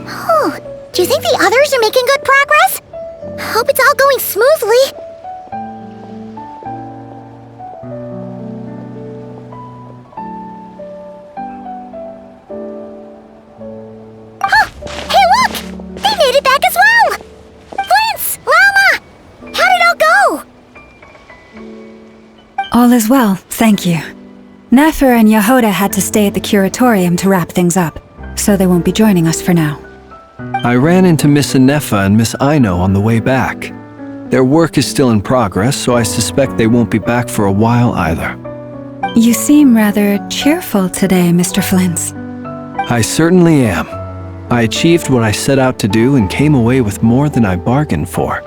Oh, do you think the others are making good progress? Hope it's all going smoothly. Oh, hey look! They made it back as well! Flint's! Llama! How did it all go? All is well, thank you. Nefer and Yehuda had to stay at the curatorium to wrap things up, so they won't be joining us for now. I ran into Miss Anefa and Miss Aino on the way back. Their work is still in progress, so I suspect they won't be back for a while either. You seem rather cheerful today, Mr. Flint's. I certainly am. I achieved what I set out to do and came away with more than I bargained for.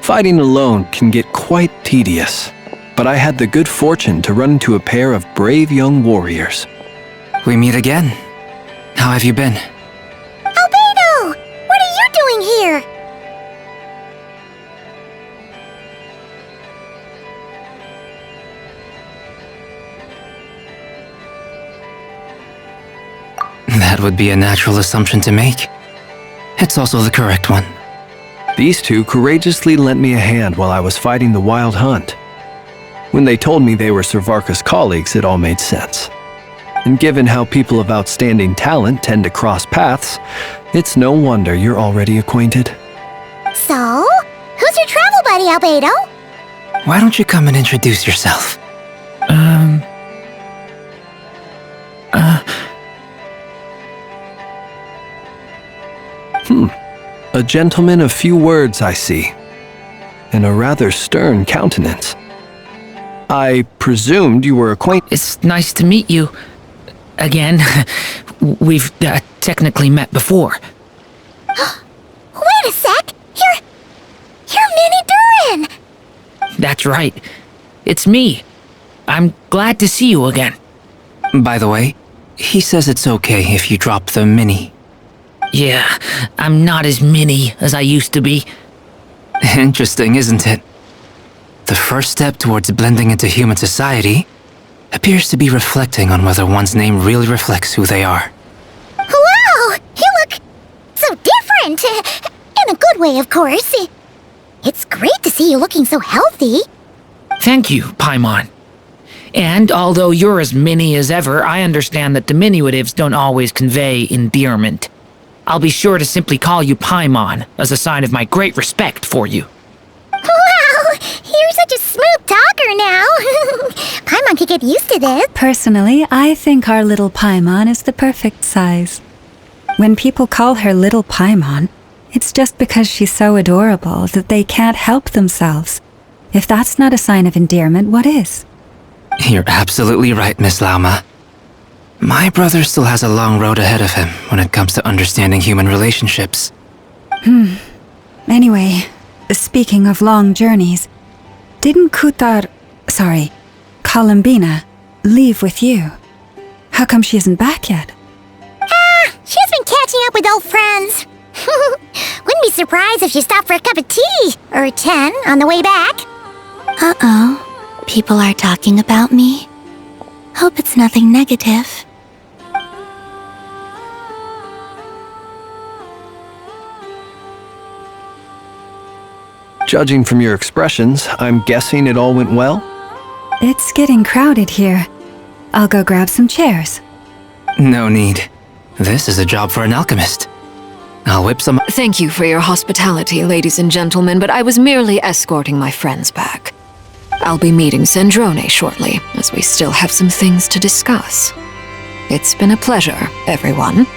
Fighting alone can get quite tedious, but I had the good fortune to run into a pair of brave young warriors. We meet again. How have you been? Albedo! What are you doing here? That would be a natural assumption to make. It's also the correct one. These two courageously lent me a hand while I was fighting the wild hunt. When they told me they were Sir Varka's colleagues, it all made sense. And given how people of outstanding talent tend to cross paths, it's no wonder you're already acquainted. So, who's your travel buddy, Albedo? Why don't you come and introduce yourself? A gentleman of few words, I see, and a rather stern countenance. I presumed you were acquainted. It's nice to meet you. Again. We've technically met before. Wait a sec! You're Minnie Durin! That's right. It's me. I'm glad to see you again. By the way, he says it's okay if you drop the mini. Yeah, I'm not as mini as I used to be. Interesting, isn't it? The first step towards blending into human society appears to be reflecting on whether one's name really reflects who they are. Wow! You look so different! In a good way, of course. It's great to see you looking so healthy. Thank you, Paimon. And although you're as mini as ever, I understand that diminutives don't always convey endearment. I'll be sure to simply call you Paimon as a sign of my great respect for you. Wow! You're such a smooth talker now. Paimon could get used to this. Personally, I think our little Paimon is the perfect size. When people call her Little Paimon, it's just because she's so adorable that they can't help themselves. If that's not a sign of endearment, what is? You're absolutely right, Miss Lauma. My brother still has a long road ahead of him when it comes to understanding human relationships. Anyway, speaking of long journeys, didn't Columbina, leave with you? How come she isn't back yet? She's been catching up with old friends. Wouldn't be surprised if she stopped for a cup of tea or 10 on the way back. Uh-oh. People are talking about me. Hope it's nothing negative. Judging from your expressions, I'm guessing it all went well? It's getting crowded here. I'll go grab some chairs. No need. This is a job for an alchemist. I'll whip some— Thank you for your hospitality, ladies and gentlemen, but I was merely escorting my friends back. I'll be meeting Sandrone shortly, as we still have some things to discuss. It's been a pleasure, everyone.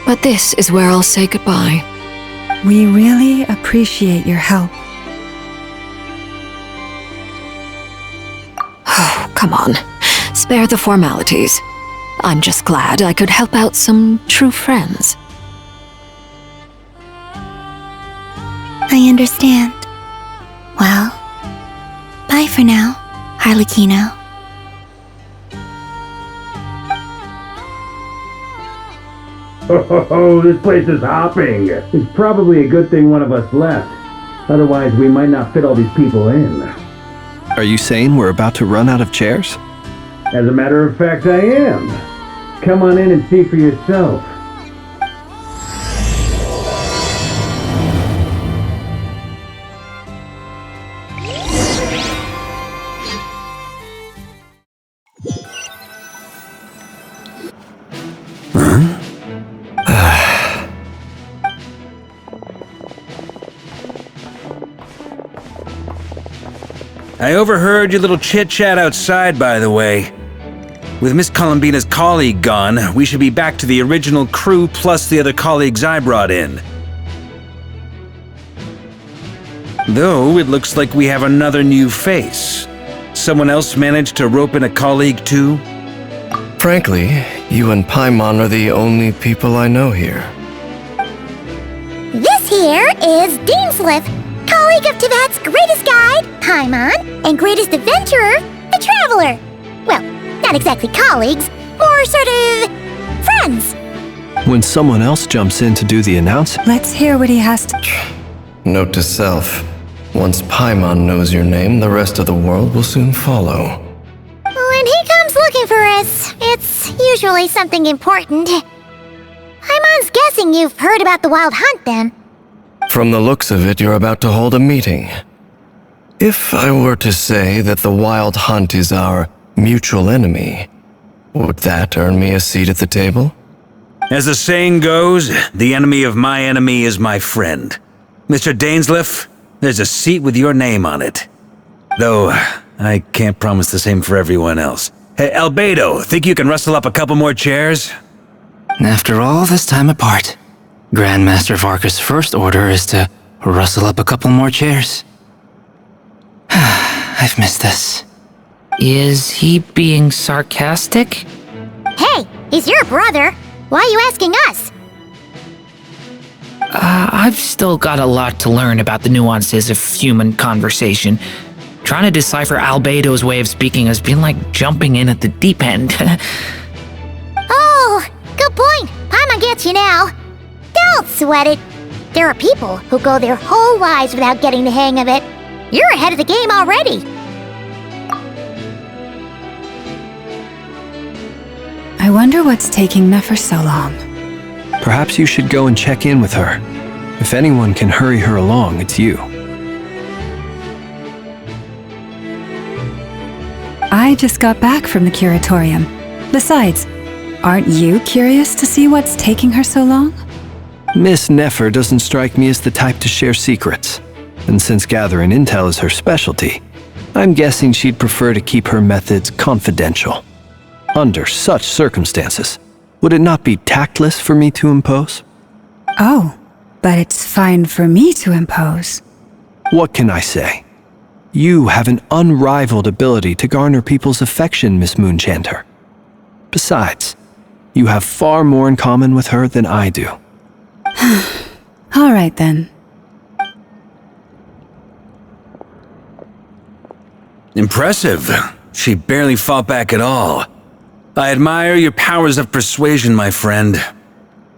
But this is where I'll say goodbye. We really appreciate your help. Oh, come on. Spare the formalities. I'm just glad I could help out some true friends. I understand. Well, bye for now, Harlequino. Oh, this place is hopping. It's probably a good thing one of us left. Otherwise, we might not fit all these people in. Are you saying we're about to run out of chairs? As a matter of fact, I am. Come on in and see for yourself. I overheard your little chit-chat outside, by the way. With Miss Columbina's colleague gone, we should be back to the original crew plus the other colleagues I brought in. Though, it looks like we have another new face. Someone else managed to rope in a colleague too? Frankly, you and Paimon are the only people I know here. This here is Deansliff, colleague of Tibet's greatest guide, Paimon, and greatest adventurer, the Traveler. Well, not exactly colleagues, more sort of friends. When someone else jumps in to do the announcement, Let's hear what he has to... Note to self, once Paimon knows your name, the rest of the world will soon follow. When he comes looking for us, it's usually something important. Paimon's guessing you've heard about the Wild Hunt, then. From the looks of it, you're about to hold a meeting. If I were to say that the Wild Hunt is our mutual enemy, would that earn me a seat at the table? As the saying goes, the enemy of my enemy is my friend. Mr. Dainsliff, there's a seat with your name on it. Though, I can't promise the same for everyone else. Hey, Albedo, think you can rustle up a couple more chairs? After all this time apart, Grandmaster Varka's first order is to rustle up a couple more chairs. I've missed this. Is he being sarcastic? Hey, he's your brother. Why are you asking us? I've still got a lot to learn about the nuances of human conversation. Trying to decipher Albedo's way of speaking has been like jumping in at the deep end. Oh, good point. Paimon gets you now. Don't sweat it. There are people who go their whole lives without getting the hang of it. You're ahead of the game already. I wonder what's taking Nefer so long. perhaps you should go and check in with her. If anyone can hurry her along, it's you. I just got back from the curatorium. Besides, aren't you curious to see what's taking her so long? Miss Nefer doesn't strike me as the type to share secrets. And since gathering intel is her specialty, I'm guessing she'd prefer to keep her methods confidential. Under such circumstances, would it not be tactless for me to impose? Oh, but it's fine for me to impose. What can I say? You have an unrivaled ability to garner people's affection, Miss Moonchanter. Besides, you have far more in common with her than I do. All right then. Impressive. She barely fought back at all. I admire your powers of persuasion, my friend.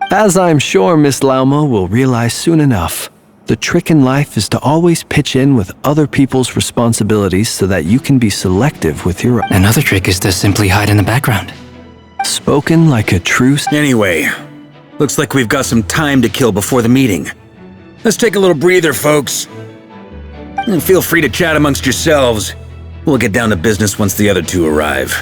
As I'm sure Miss Lauma will realize soon enough, the trick in life is to always pitch in with other people's responsibilities so that you can be selective with your own. Another trick is to simply hide in the background. Spoken like a true... Anyway, looks like we've got some time to kill before the meeting. Let's take a little breather, folks. And feel free to chat amongst yourselves. We'll get down to business once the other two arrive.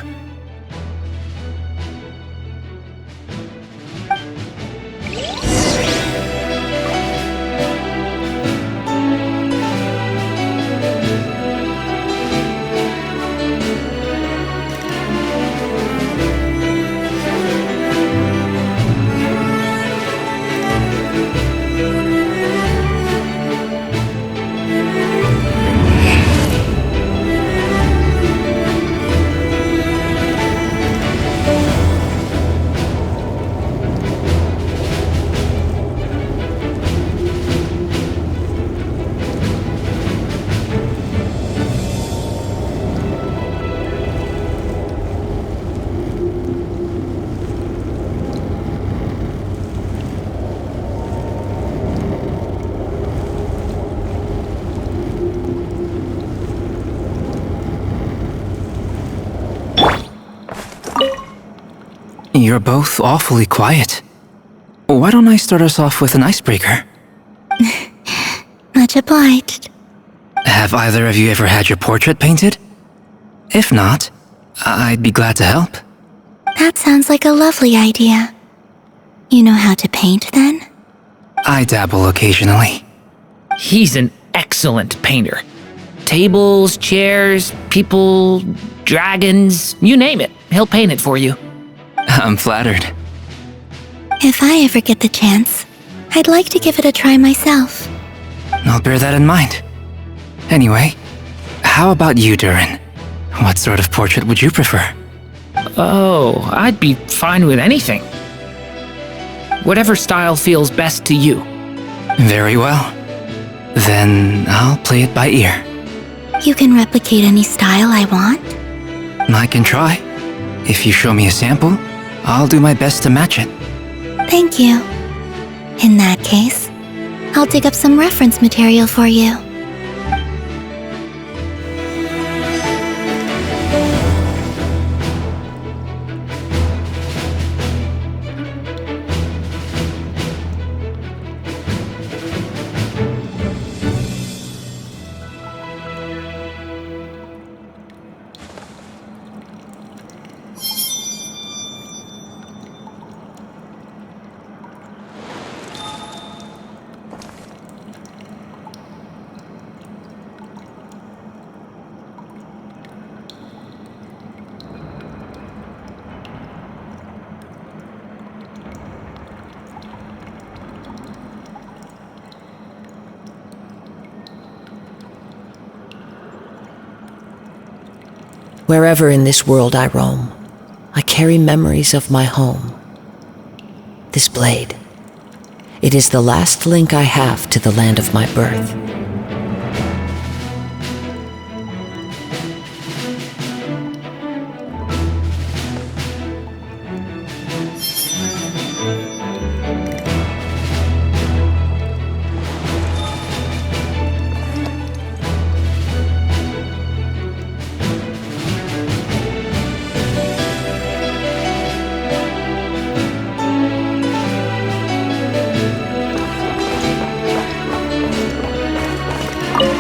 You're both awfully quiet. Why don't I start us off with an icebreaker? Much obliged. Have either of you ever had your portrait painted? If not, I'd be glad to help. That sounds like a lovely idea. You know how to paint, then? I dabble occasionally. He's an excellent painter. Tables, chairs, people, dragons, you name it. He'll paint it for you. I'm flattered. If I ever get the chance, I'd like to give it a try myself. I'll bear that in mind. Anyway, how about you, Durin? What sort of portrait would you prefer? Oh, I'd be fine with anything. Whatever style feels best to you. Very well. Then I'll play it by ear. You can replicate any style I want? I can try. If you show me a sample, I'll do my best to match it. Thank you. In that case, I'll dig up some reference material for you. Wherever in this world I roam, I carry memories of my home. This blade, it is the last link I have to the land of my birth.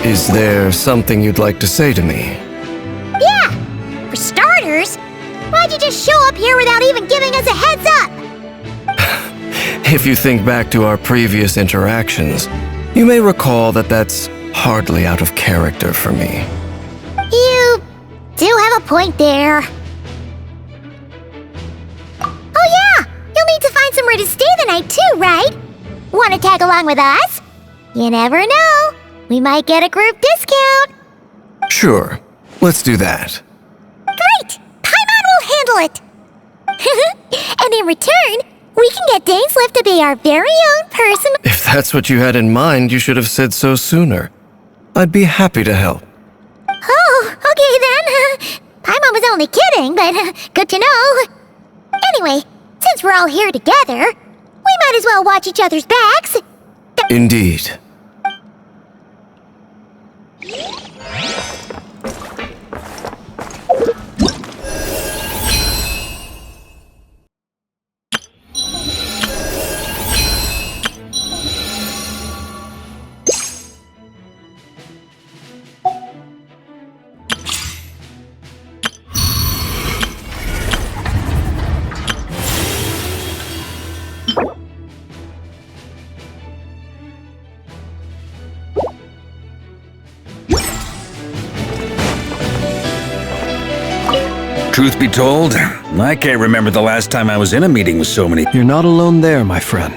Is there something you'd like to say to me? Yeah! For starters, why'd you just show up here without even giving us a heads up? If you think back to our previous interactions, you may recall that that's hardly out of character for me. You do have a point there. Oh yeah! You'll need to find somewhere to stay the night too, right? Want to tag along with us? You never know. We might get a group discount. Sure, let's do that. Great! Paimon will handle it! And in return, we can get Dainslift to be our very own personal... If that's what you had in mind, you should have said so sooner. I'd be happy to help. Oh, okay then. Paimon was only kidding, but good to know. Anyway, since we're all here together, we might as well watch each other's backs. Indeed. Truth be told, I can't remember the last time I was in a meeting with so many. You're not alone there, my friend.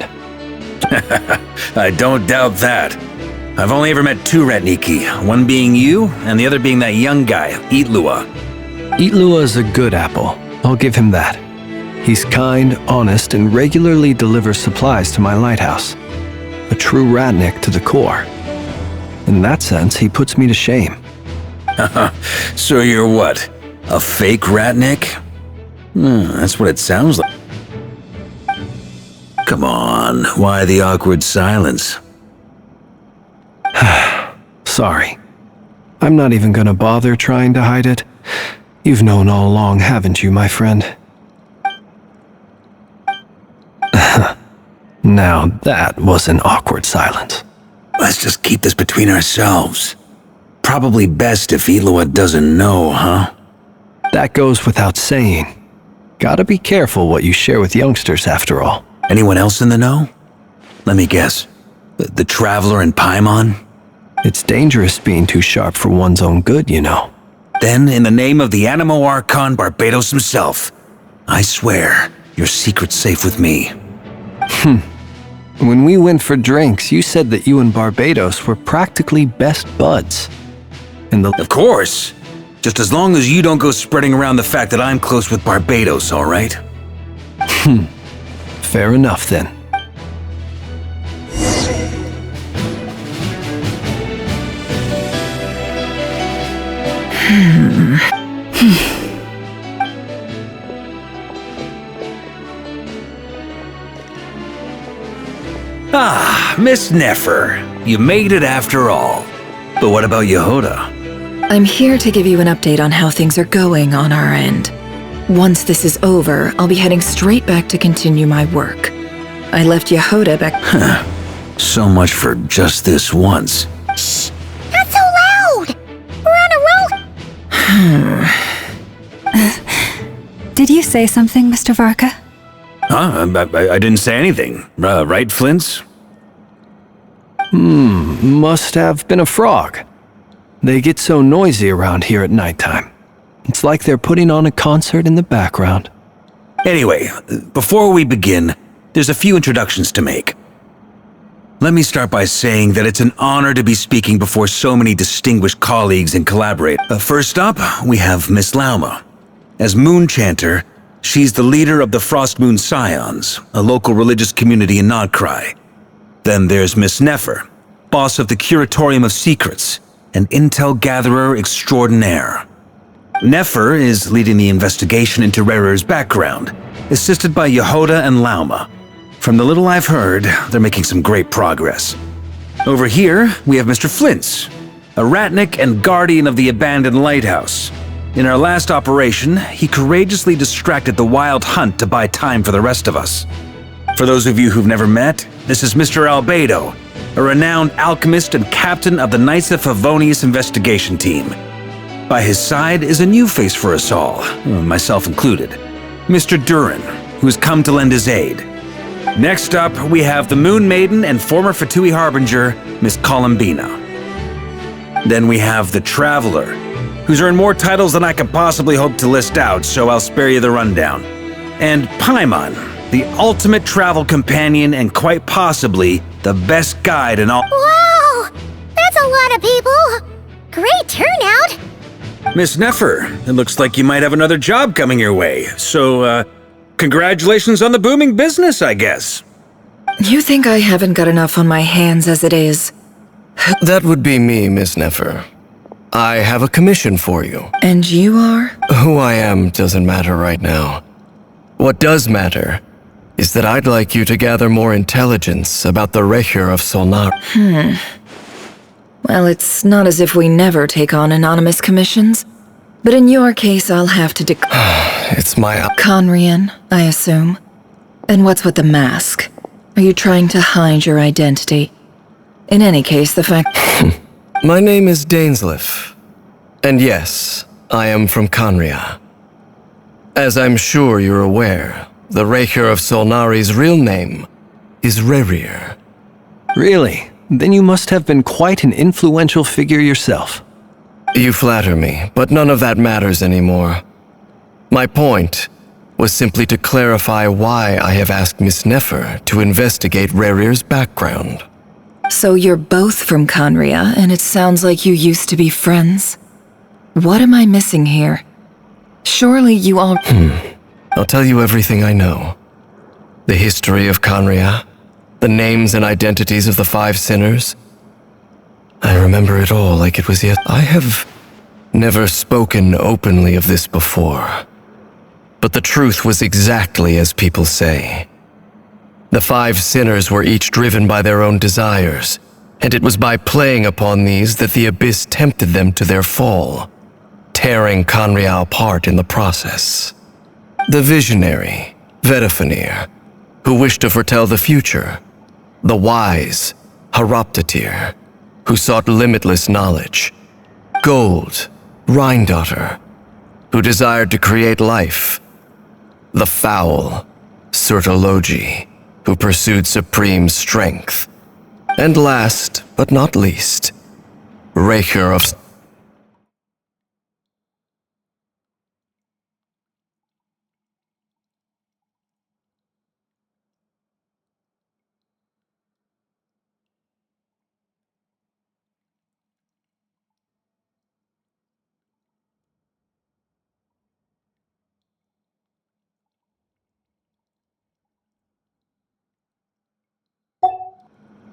I don't doubt that. I've only ever met two Ratniki, one being you, and the other being that young guy, Itlua. Itlua is a good apple. I'll give him that. He's kind, honest, and regularly delivers supplies to my lighthouse. A true Ratnik to the core. In that sense, he puts me to shame. So you're what? A fake Ratnik? That's what it sounds like. Come on, why the awkward silence? Sorry. I'm not even gonna bother trying to hide it. You've known all along, haven't you, my friend? Now that was an awkward silence. Let's just keep this between ourselves. Probably best if Eloa doesn't know, huh? That goes without saying. Gotta be careful what you share with youngsters, after all. Anyone else in the know? Let me guess. The Traveler and Paimon? It's dangerous being too sharp for one's own good, you know. Then, in the name of the Animo Archon Barbados himself, I swear your secret's safe with me. When we went for drinks, you said that you and Barbados were practically best buds. Of course! Just as long as you don't go spreading around the fact that I'm close with Barbados, alright? Fair enough, then. Ah, Miss Nefer. You made it after all. But what about Yehoda? I'm here to give you an update on how things are going on our end. Once this is over, I'll be heading straight back to continue my work. I left Yehoda back— So much for just this once. Shh! Not so loud! We're on a roll! Did you say something, Mr. Varka? Huh? I didn't say anything. Right, Flints? Must have been a frog. They get so noisy around here at nighttime. It's like they're putting on a concert in the background. Anyway, before we begin, there's a few introductions to make. Let me start by saying that it's an honor to be speaking before so many distinguished colleagues and collaborators. First up, we have Miss Lauma. As Moon Chanter, she's the leader of the Frost Moon Scions, a local religious community in Nodcry. Then there's Miss Nefer, boss of the Curatorium of Secrets, an intel gatherer extraordinaire. Nefer is leading the investigation into Rerer's background, assisted by Yehoda and Lauma. From the little I've heard, they're making some great progress. Over here, we have Mr. Flints, a ratnik and guardian of the abandoned lighthouse. In our last operation, he courageously distracted the Wild Hunt to buy time for the rest of us. For those of you who've never met, this is Mr. Albedo, a renowned alchemist and captain of the Knights of Favonius investigation team. By his side is a new face for us all, myself included, Mr. Durin, who's come to lend his aid. Next up, we have the Moon Maiden and former Fatui Harbinger, Miss Columbina. Then we have the Traveler, who's earned more titles than I could possibly hope to list out, so I'll spare you the rundown. And Paimon, the ultimate travel companion and quite possibly the best guide in all— Wow! That's a lot of people! Great turnout! Miss Nefer, it looks like you might have another job coming your way, so, congratulations on the booming business, I guess. You think I haven't got enough on my hands as it is? That would be me, Miss Nefer. I have a commission for you. And you are? Who I am doesn't matter right now. What does matter is that I'd like you to gather more intelligence about the Recher of Solnar. Well, it's not as if we never take on anonymous commissions. But in your case, I'll have to It's my— Conrian, I assume. And what's with the mask? Are you trying to hide your identity? In any case, the fact— My name is Dainsleif. And yes, I am from Conria. As I'm sure you're aware, the Recher of Solnari's real name is Rerir. Really? Then you must have been quite an influential figure yourself. You flatter me, but none of that matters anymore. My point was simply to clarify why I have asked Miss Nefer to investigate Rerir's background. So you're both from Conria, and it sounds like you used to be friends. What am I missing here? Surely you all— I'll tell you everything I know. The history of Conria, the names and identities of the 5 sinners. I remember it all like it was yet. I have never spoken openly of this before. But the truth was exactly as people say. The 5 sinners were each driven by their own desires, and it was by playing upon these that the Abyss tempted them to their fall, tearing Conria apart in the process. The visionary, Vedafinir, who wished to foretell the future, the wise Horoptatyr, who sought limitless knowledge, Gold Rhindaughter, who desired to create life, the foul Sertologi, who pursued supreme strength, and last but not least, Raker of...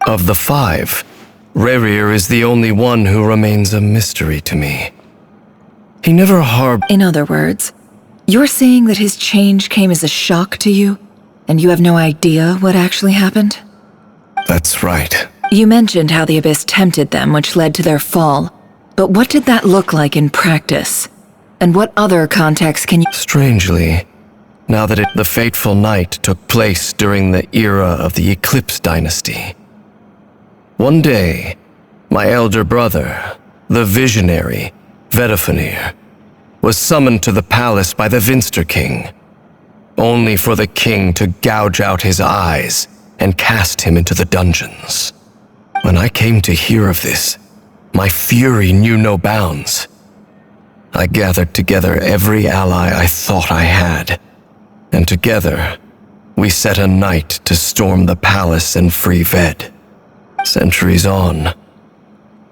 Of the five, Rerir is the only one who remains a mystery to me. He never harbored... In other words, you're saying that his change came as a shock to you, and you have no idea what actually happened? That's right. You mentioned how the Abyss tempted them, which led to their fall. But what did that look like in practice? And what other context can you... Strangely, now that the fateful night took place during the era of the Eclipse Dynasty. One day, my elder brother, the visionary, Vedifenir, was summoned to the palace by the Vinster King, only for the king to gouge out his eyes and cast him into the dungeons. When I came to hear of this, my fury knew no bounds. I gathered together every ally I thought I had, and together, we set a night to storm the palace and free Ved. Centuries on,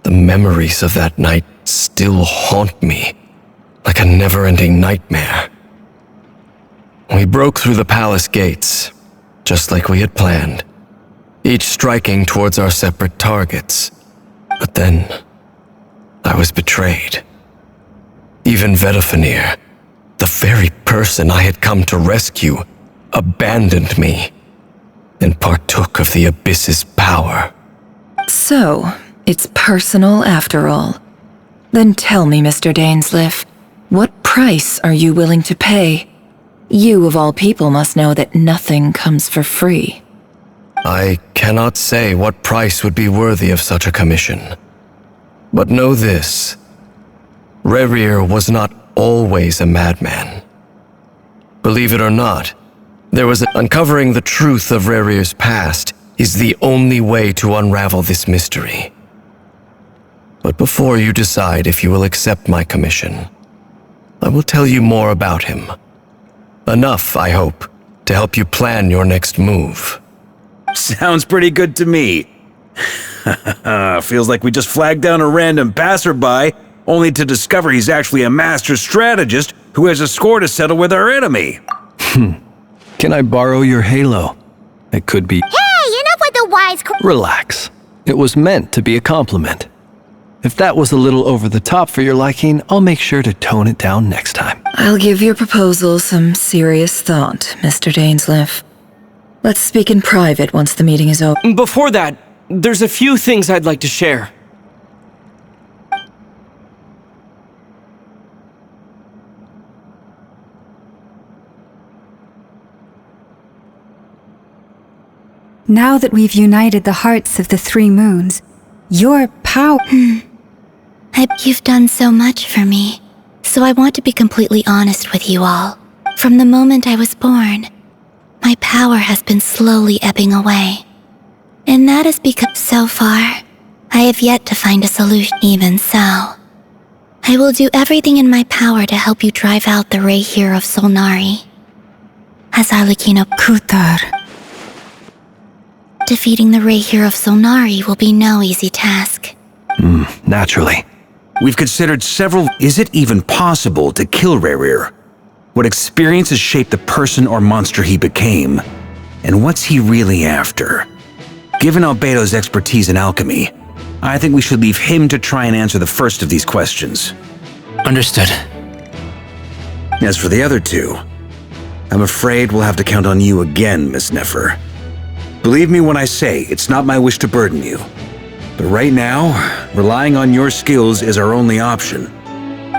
the memories of that night still haunt me like a never-ending nightmare. We broke through the palace gates, just like we had planned, each striking towards our separate targets. But then, I was betrayed. Even Vedifenir, the very person I had come to rescue, abandoned me and partook of the Abyss's power. So, it's personal after all. Then tell me, Mr. Dainsleif, what price are you willing to pay? You, of all people, must know that nothing comes for free. I cannot say what price would be worthy of such a commission. But know this, Rerir was not always a madman. Believe it or not, uncovering the truth of Rerir's past is the only way to unravel this mystery. But before you decide if you will accept my commission, I will tell you more about him. Enough, I hope, to help you plan your next move. Sounds pretty good to me. Feels like we just flagged down a random passerby, only to discover he's actually a master strategist who has a score to settle with our enemy. Can I borrow your halo? It could be... Hey, enough with the wise... Relax. It was meant to be a compliment. If that was a little over the top for your liking, I'll make sure to tone it down next time. I'll give your proposal some serious thought, Mr. Dainsleif. Let's speak in private once the meeting is over. Before that, there's a few things I'd like to share. Now that we've united the hearts of the three moons, your power... You've done so much for me, so I want to be completely honest with you all. From the moment I was born, my power has been slowly ebbing away. And that is because so far, I have yet to find a solution. Even so, I will do everything in my power to help you drive out the Raher of Solnari. As Arlecchino Kutar. Defeating the Raher of Solnari will be no easy task. Naturally. We've considered several... Is it even possible to kill Rerir? What experiences shaped the person or monster he became? And what's he really after? Given Albedo's expertise in alchemy, I think we should leave him to try and answer the first of these questions. Understood. As for the other two, I'm afraid we'll have to count on you again, Miss Nefer. Believe me when I say it's not my wish to burden you. But right now, relying on your skills is our only option.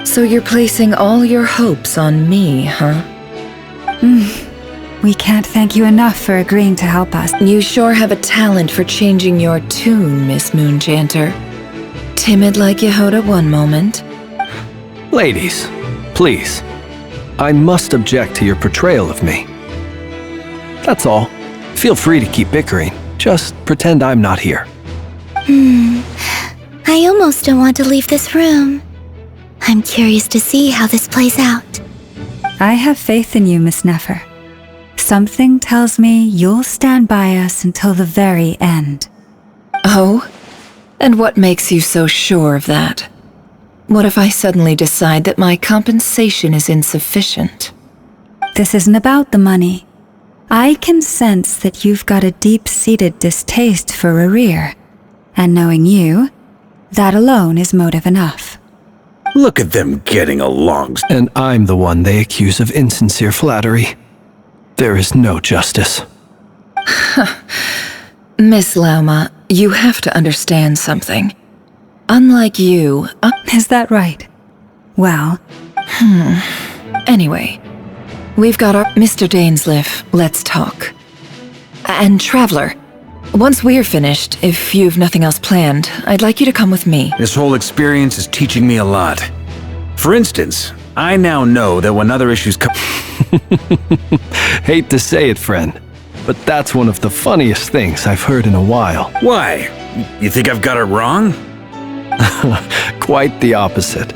So you're placing all your hopes on me, huh? We can't thank you enough for agreeing to help us. You sure have a talent for changing your tune, Miss Moonchanter. Timid like Yehoda one moment. Ladies, please. I must object to your portrayal of me. That's all. Feel free to keep bickering. Just pretend I'm not here. I almost don't want to leave this room. I'm curious to see how this plays out. I have faith in you, Miss Nefer. Something tells me you'll stand by us until the very end. Oh? And what makes you so sure of that? What if I suddenly decide that my compensation is insufficient? This isn't about the money. I can sense that you've got a deep-seated distaste for Rerir. And knowing you, that alone is motive enough. Look at them getting along. And I'm the one they accuse of insincere flattery. There is no justice. Miss Lauma, you have to understand something. Unlike you... Is that right? Well... Anyway, we've got our... Mr. Dainsleif, let's talk. And Traveler, once we're finished, if you've nothing else planned, I'd like you to come with me. This whole experience is teaching me a lot. For instance, I now know that when other issues come... Hate to say it, friend, but that's one of the funniest things I've heard in a while. Why? You think I've got it wrong? Quite the opposite.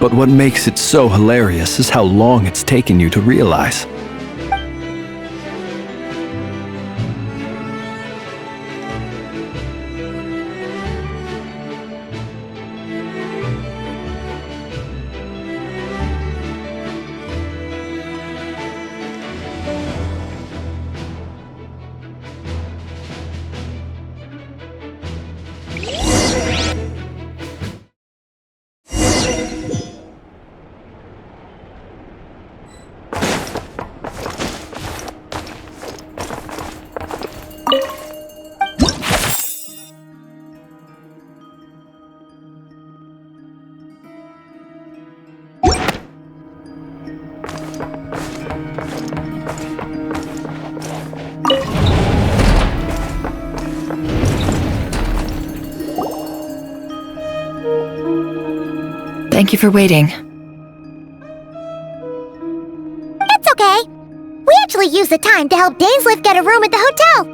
But what makes it so hilarious is how long it's taken you to realize. Thank you for waiting. It's okay. We actually used the time to help Dainsleif get a room at the hotel.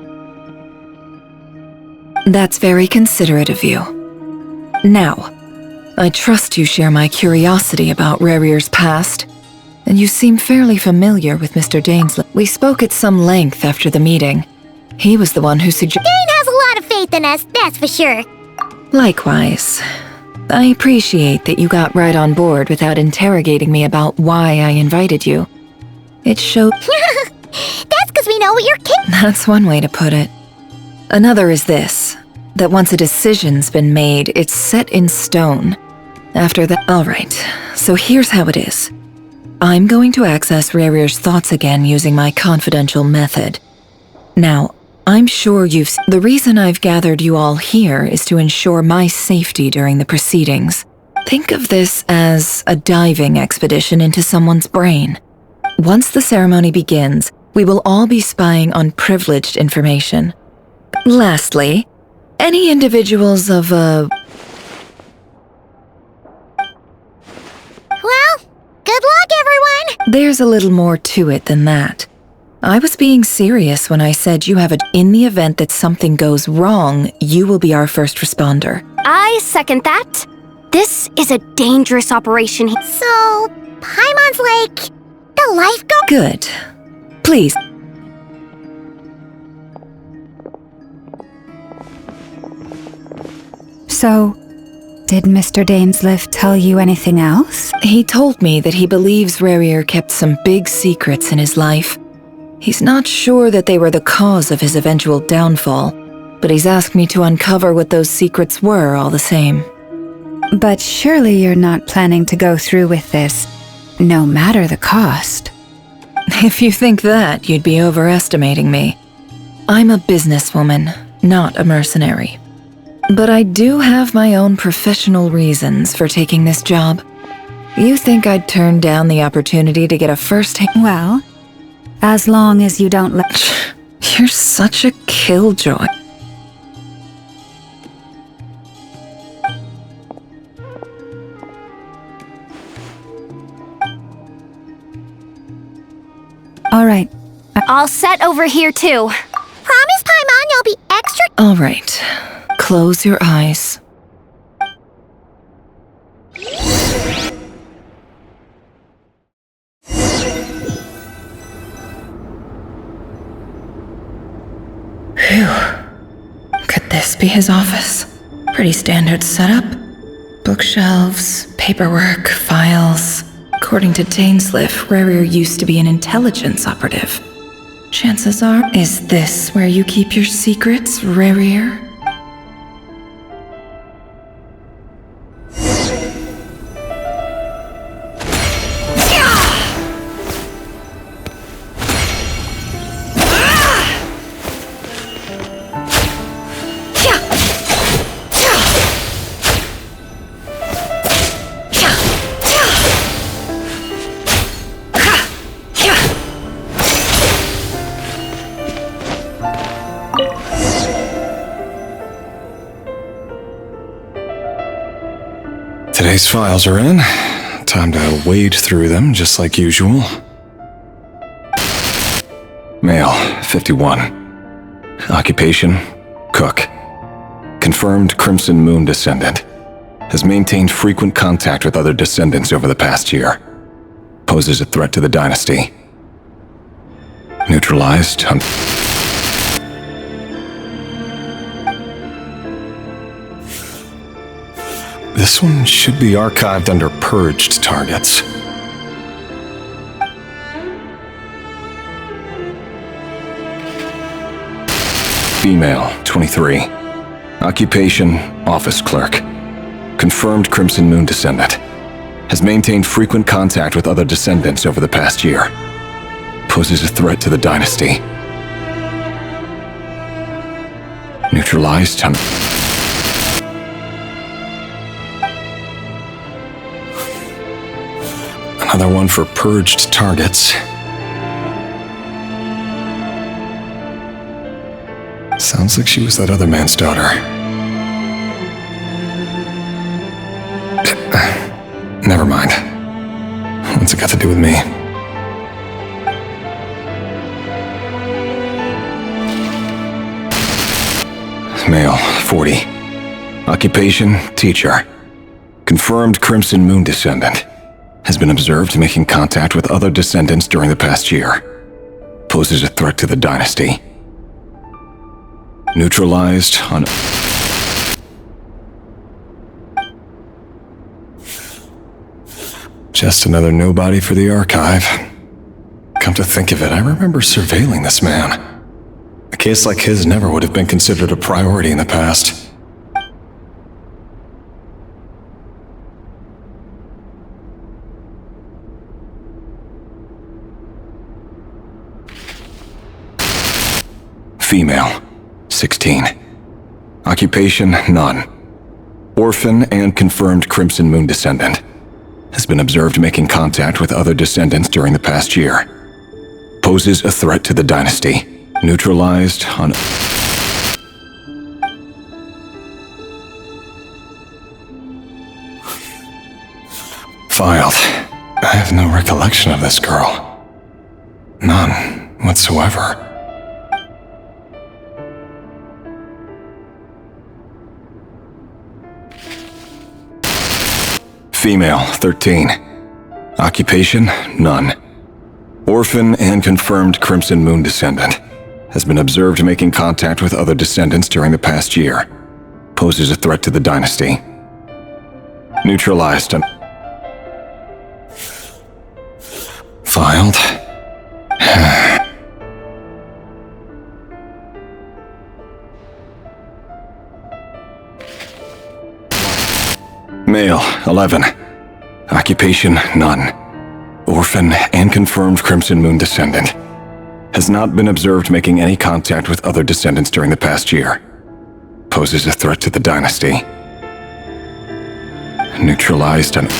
That's very considerate of you. Now, I trust you share my curiosity about Rerir's past, and you seem fairly familiar with Mr. Dainsleif. We spoke at some length after the meeting. He was the one who suggested— Dane has a lot of faith in us, that's for sure. Likewise. I appreciate that you got right on board without interrogating me about why I invited you. It showed— That's because we know what you're capable— That's one way to put it. Another is this, that once a decision's been made, it's set in stone. After that— Alright, so here's how it is. I'm going to access Rerir's thoughts again using my confidential method. Now, I'm sure you've— The reason I've gathered you all here is to ensure my safety during the proceedings. Think of this as a diving expedition into someone's brain. Once the ceremony begins, we will all be spying on privileged information. Lastly, any individuals of Well, good luck, everyone! There's a little more to it than that. I was being serious when I said you have a— In the event that something goes wrong, you will be our first responder. I second that. This is a dangerous operation. So, Paimon's like the lifeguard? Good. Please. So, did Mr. Dainsleif tell you anything else? He told me that he believes Rerir kept some big secrets in his life. He's not sure that they were the cause of his eventual downfall, but he's asked me to uncover what those secrets were all the same. But surely you're not planning to go through with this, no matter the cost. If you think that, you'd be overestimating me. I'm a businesswoman, not a mercenary. But I do have my own professional reasons for taking this job. You think I'd turn down the opportunity to get a first-hand— Well, As long as you don't let... You're such a killjoy. All right. All set over here, too. Promise, Paimon, you'll be extra... All right. Close your eyes. Phew. Could this be his office? Pretty standard setup. Bookshelves, paperwork, files. According to Dainsliff, Rarier used to be an intelligence operative. Chances are, is this where you keep your secrets, Rarier? Today's files are in. Time to wade through them, just like usual. Male, 51. Occupation, cook. Confirmed Crimson Moon descendant. Has maintained frequent contact with other descendants over the past year. Poses a threat to the dynasty. Neutralized. This one should be archived under purged targets. Female, 23. Occupation, office clerk. Confirmed Crimson Moon descendant. Has maintained frequent contact with other descendants over the past year. Poses a threat to the dynasty. Neutralized. Another one for purged targets. Sounds like she was that other man's daughter. Never mind. What's it got to do with me? Male, 40. Occupation, teacher. Confirmed Crimson Moon descendant. Has been observed making contact with other descendants during the past year. Poses a threat to the dynasty. Neutralized on... Just another nobody for the archive. Come to think of it, I remember surveilling this man. A case like his never would have been considered a priority in the past. Female, 16. Occupation, none. Orphan and confirmed Crimson Moon descendant. Has been observed making contact with other descendants during the past year. Poses a threat to the dynasty. Neutralized on... Filed. I have no recollection of this girl. None whatsoever. Female, 13. Occupation, none. Orphan and confirmed Crimson Moon descendant. Has been observed making contact with other descendants during the past year. Poses a threat to the dynasty. Neutralized and... Filed. Male, 11. Occupation, none. Orphan and confirmed Crimson Moon descendant. Has not been observed making any contact with other descendants during the past year. Poses a threat to the dynasty. Neutralized and...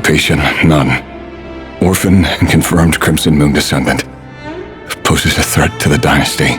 Occupation, none. Orphan and confirmed Crimson Moon descendant. Poses a threat to the dynasty.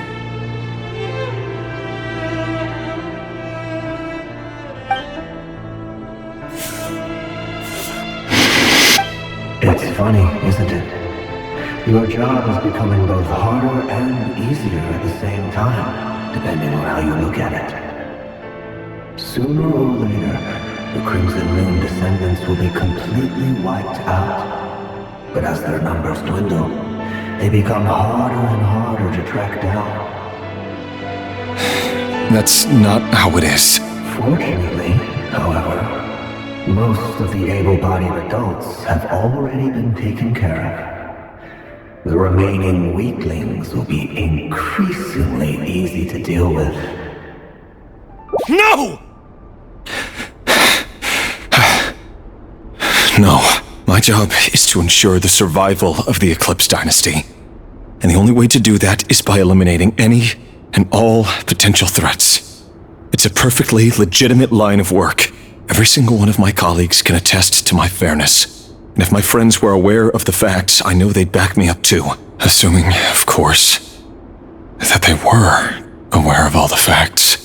It's funny, isn't it? Your job is becoming both harder and easier at the same time, depending on how you look at it. Sooner or later, the Crimson Moon descendants will be completely wiped out. But as their numbers dwindle, they become harder and harder to track down. That's not how it is. Fortunately, however, most of the able-bodied adults have already been taken care of. The remaining weaklings will be increasingly easy to deal with. No! No. My job is to ensure the survival of the Eclipse Dynasty. And the only way to do that is by eliminating any and all potential threats. It's a perfectly legitimate line of work. Every single one of my colleagues can attest to my fairness. And if my friends were aware of the facts, I know they'd back me up too. Assuming, of course, that they were aware of all the facts.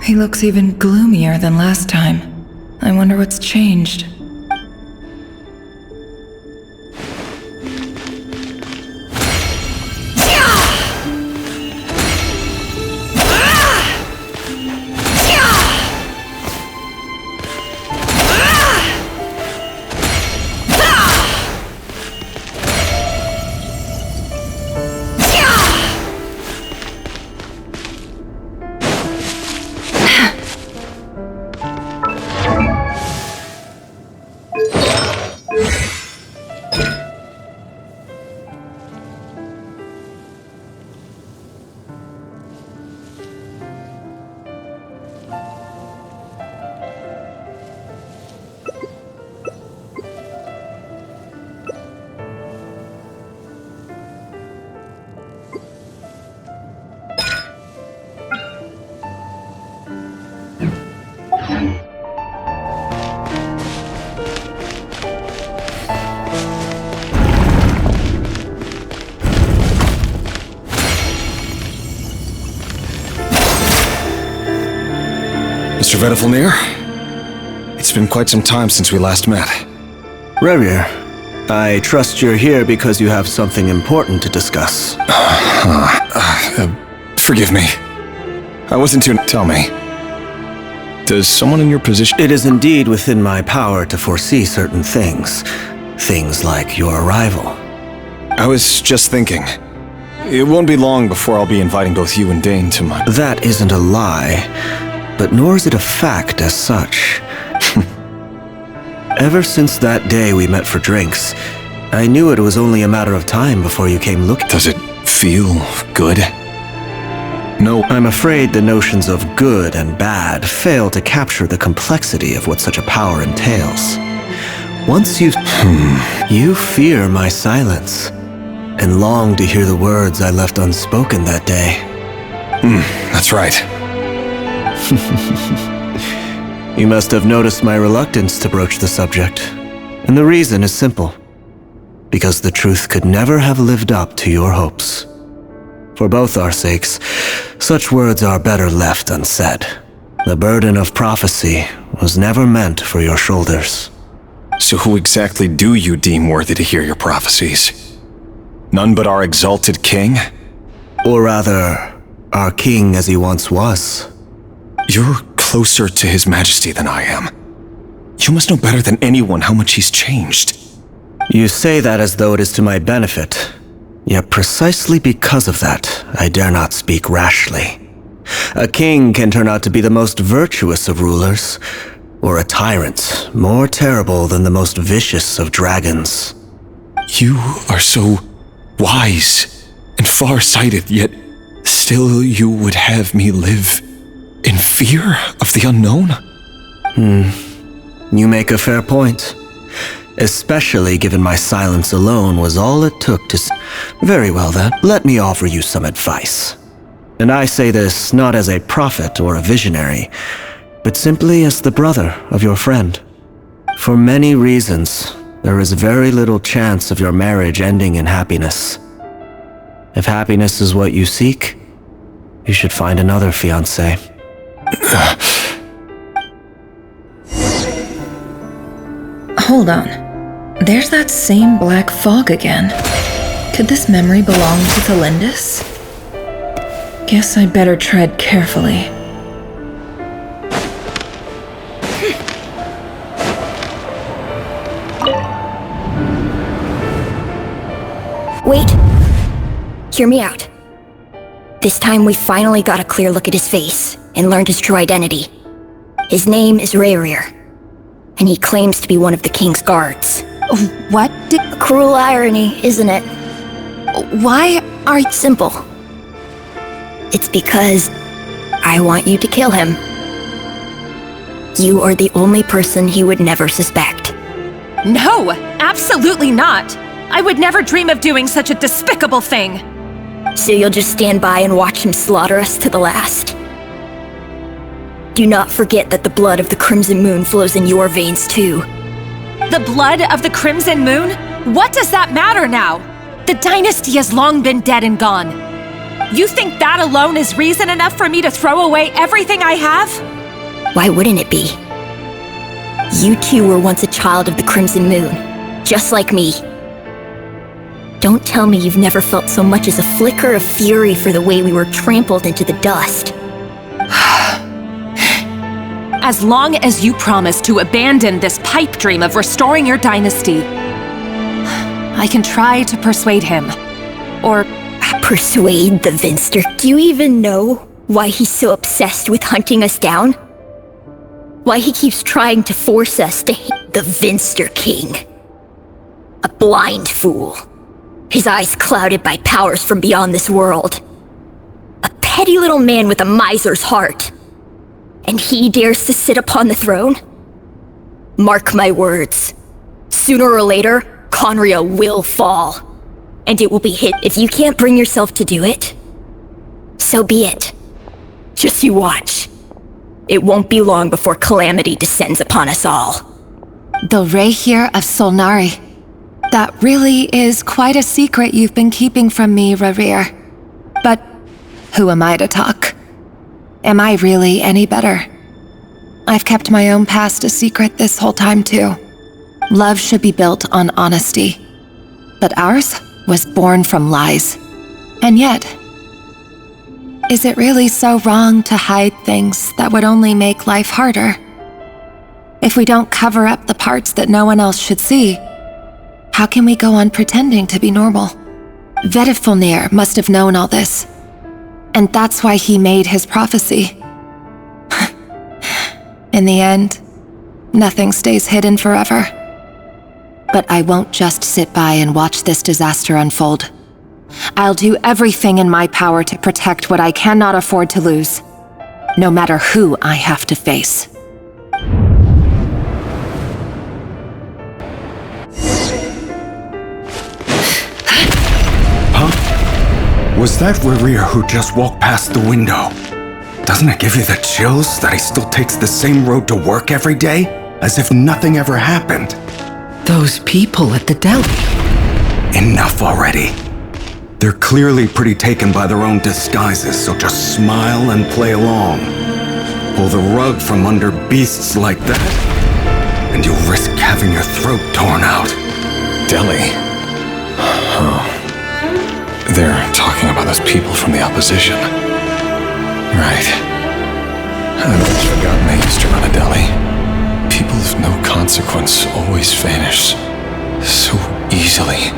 He looks even gloomier than last time. I wonder what's changed. Mr. Vedifalnir? It's been quite some time since we last met. Revir, I trust you're here because you have something important to discuss. Forgive me. I wasn't too... Tell me. Does someone in your position... It is indeed within my power to foresee certain things. Things like your arrival. I was just thinking. It won't be long before I'll be inviting both you and Dane to my... That isn't a lie, but nor is it a fact as such. Ever since that day we met for drinks, I knew it was only a matter of time before you came looking. Does it feel good? No. I'm afraid the notions of good and bad fail to capture the complexity of what such a power entails. Once you fear my silence, and long to hear the words I left unspoken that day. That's right. You must have noticed my reluctance to broach the subject. And the reason is simple. Because the truth could never have lived up to your hopes. For both our sakes, such words are better left unsaid. The burden of prophecy was never meant for your shoulders. So who exactly do you deem worthy to hear your prophecies? None but our exalted king? Or rather, our king as he once was. You're closer to his majesty than I am. You must know better than anyone how much he's changed. You say that as though it is to my benefit. Yet precisely because of that, I dare not speak rashly. A king can turn out to be the most virtuous of rulers, or a tyrant more terrible than the most vicious of dragons. You are so wise and far-sighted, yet still you would have me live in fear of the unknown? You make a fair point. Especially given my silence alone was all it took to... Very well then, let me offer you some advice. And I say this not as a prophet or a visionary, but simply as the brother of your friend. For many reasons, there is very little chance of your marriage ending in happiness. If happiness is what you seek, you should find another fiancé. Hold on. There's that same black fog again. Could this memory belong to Tholindis? Guess I better tread carefully. Wait. Hear me out. This time we finally got a clear look at his face and learned his true identity. His name is Rayrir, and he claims to be one of the king's guards. What? Cruel irony, isn't it? Why are you... Simple. It's because I want you to kill him. You are the only person he would never suspect. No, absolutely not. I would never dream of doing such a despicable thing. So you'll just stand by and watch him slaughter us to the last? Do not forget that the blood of the Crimson Moon flows in your veins too. The blood of the Crimson Moon? What does that matter now? The dynasty has long been dead and gone. You think that alone is reason enough for me to throw away everything I have? Why wouldn't it be? You too were once a child of the Crimson Moon, just like me. Don't tell me you've never felt so much as a flicker of fury for the way we were trampled into the dust. As long as you promise to abandon this pipe dream of restoring your dynasty, I can try to persuade him. Or... Persuade the Vinster? Do you even know why he's so obsessed with hunting us down? Why he keeps trying to force us to hate the Vinster King? A blind fool. His eyes clouded by powers from beyond this world. A petty little man with a miser's heart. And he dares to sit upon the throne? Mark my words. Sooner or later, Conria will fall. And it will be hit. If you can't bring yourself to do it, so be it. Just you watch. It won't be long before calamity descends upon us all. The Rayrir of Solnari. That really is quite a secret you've been keeping from me, Rayrir. But who am I to talk? Am I really any better? I've kept my own past a secret this whole time too. Love should be built on honesty. But ours was born from lies. And yet, is it really so wrong to hide things that would only make life harder? If we don't cover up the parts that no one else should see, how can we go on pretending to be normal? Vedifulnir must have known all this. And that's why he made his prophecy. In the end, nothing stays hidden forever. But I won't just sit by and watch this disaster unfold. I'll do everything in my power to protect what I cannot afford to lose, no matter who I have to face. Was that Rayrir who just walked past the window? Doesn't it give you the chills that he still takes the same road to work every day? As if nothing ever happened. Those people at the deli. Enough already. They're clearly pretty taken by their own disguises, so just smile and play along. Pull the rug from under beasts like that, and you risk having your throat torn out. Deli? Oh. They're talking about those people from the opposition. Right. I'd always forgotten they used to run a deli. People of no consequence always vanish so easily.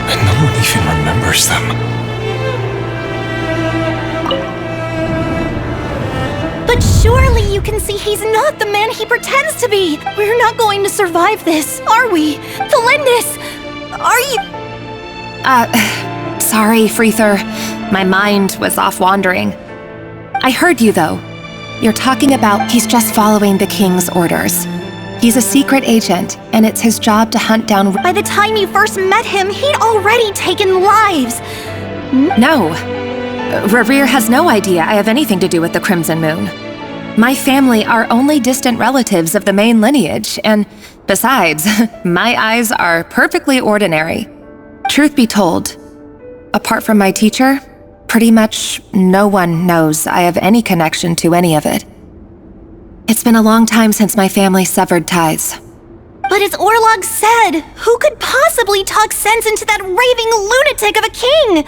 And no one even remembers them. But surely you can see he's not the man he pretends to be! We're not going to survive this, are we? Tholindis! Are you... Sorry, Freether. My mind was off wandering. I heard you, though. You're talking about he's just following the king's orders. He's a secret agent, and it's his job to hunt down... By the time you first met him, he'd already taken lives! No. Rerir has no idea I have anything to do with the Crimson Moon. My family are only distant relatives of the main lineage, and besides, my eyes are perfectly ordinary. Truth be told, apart from my teacher, pretty much no one knows I have any connection to any of it. It's been a long time since my family severed ties. But as Orlog said, who could possibly talk sense into that raving lunatic of a king?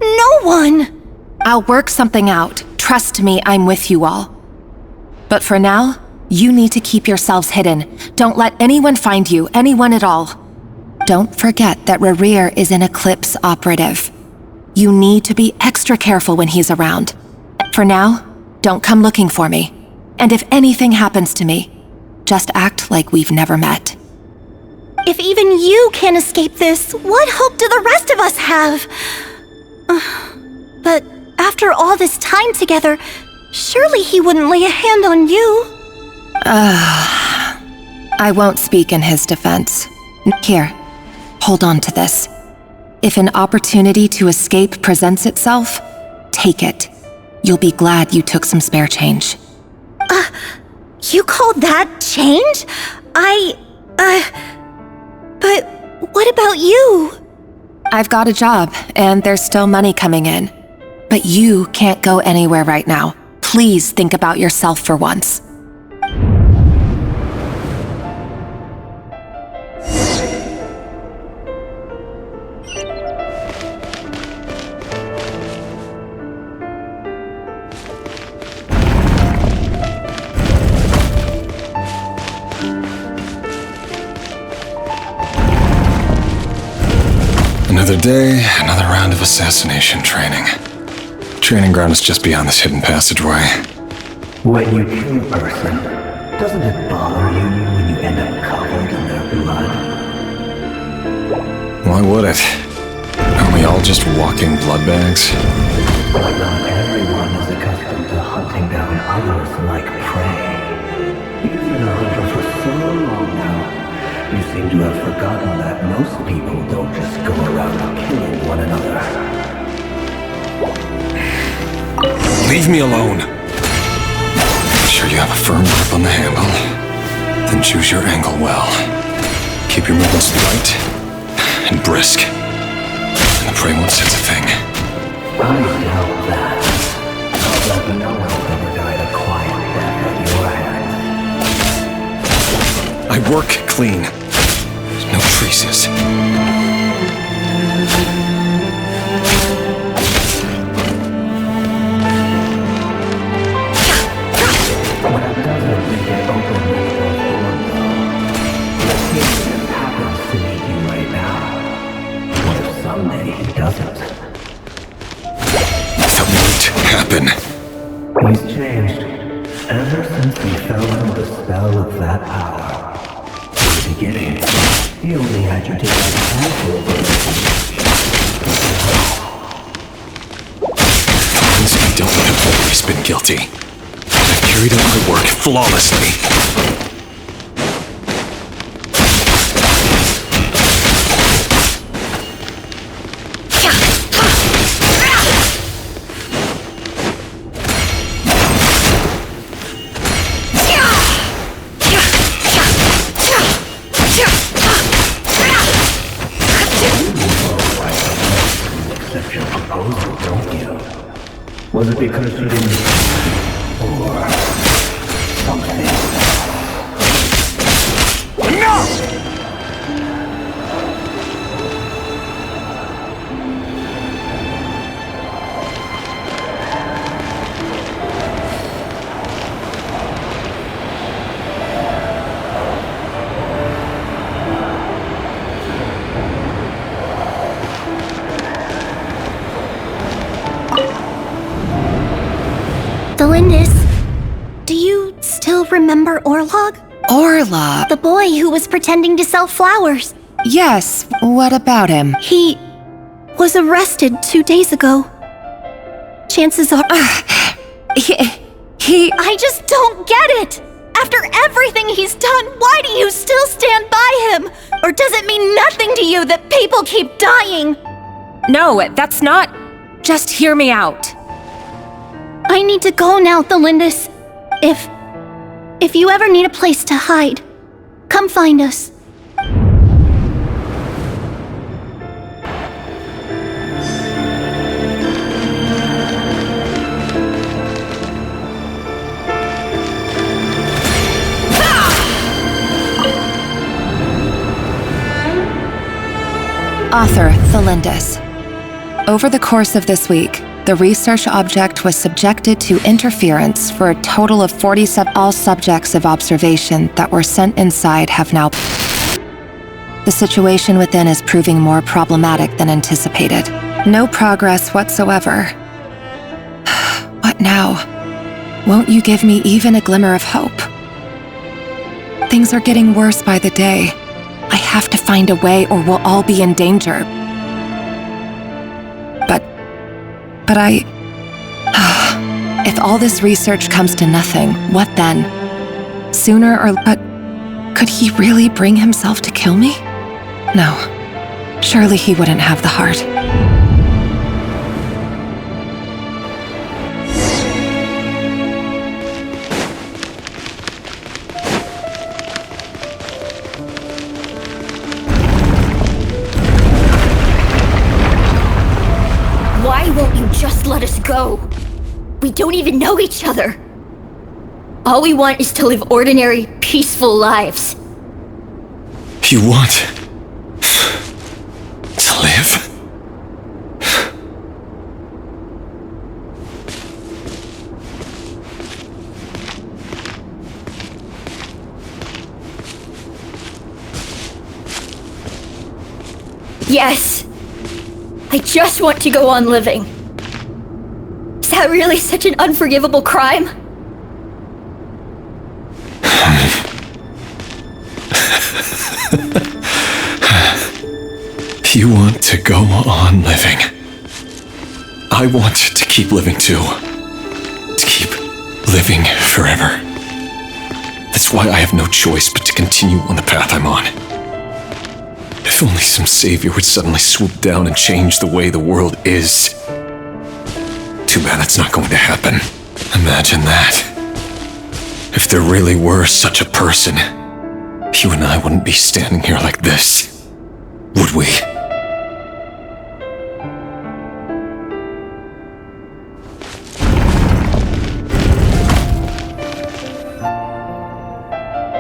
No one! I'll work something out. Trust me, I'm with you all. But for now, you need to keep yourselves hidden. Don't let anyone find you, anyone at all. Don't forget that Rerir is an Eclipse operative. You need to be extra careful when he's around. For now, don't come looking for me. And if anything happens to me, just act like we've never met. If even you can't escape this, what hope do the rest of us have? But after all this time together, surely he wouldn't lay a hand on you. I won't speak in his defense. Here, hold on to this. If an opportunity to escape presents itself, take it. You'll be glad you took some spare change. You call that change? But what about you? I've got a job, and there's still money coming in. But you can't go anywhere right now. Please think about yourself for once. Another day, another round of assassination training. Training ground is just beyond this hidden passageway. When you kill a person, doesn't it bother you when you end up covered in their blood? Why would it? Aren't we all just walking blood bags? But not everyone is accustomed to hunting down others like prey. You've been a hunter for so long now. You seem to have forgotten that most people don't just go around killing one another. Leave me alone! Make sure you have a firm grip on the handle. Then choose your angle well. Keep your movements light and brisk. And the prey won't sense a thing. I doubt that. I'll bet no one ever died a quiet death at your hands. I work clean. No traces. Happen. He's changed. Ever since he fell under the spell of that power. In the beginning, he only agitated a handful of Things I don't have always been guilty. I've carried out my work flawlessly. Was it because you didn't... or something? No! Tholindis, do you still remember Orlog? Orlog? The boy who was pretending to sell flowers. Yes, what about him? He was arrested 2 days ago. Chances are... I just don't get it! After everything he's done, why do you still stand by him? Or does it mean nothing to you that people keep dying? No, that's not... just hear me out. I need to go now, Tholindis. If you ever need a place to hide, come find us. Author Tholindis. Over the course of this week, the research object was subjected to interference for a total of 40 all subjects of observation that were sent inside have now... The situation within is proving more problematic than anticipated. No progress whatsoever. What now? Won't you give me even a glimmer of hope? Things are getting worse by the day. I have to find a way or we'll all be in danger. But if all this research comes to nothing, what then? But could he really bring himself to kill me? No. Surely he wouldn't have the heart. Why won't you just let us go? We don't even know each other. All we want is to live ordinary, peaceful lives. You want to live? Yes. I just want to go on living. Is that really such an unforgivable crime? You want to go on living. I want to keep living too. To keep living forever. That's why I have no choice but to continue on the path I'm on. If only some savior would suddenly swoop down and change the way the world is. Too bad that's not going to happen. Imagine that. If there really were such a person, you and I wouldn't be standing here like this, would we?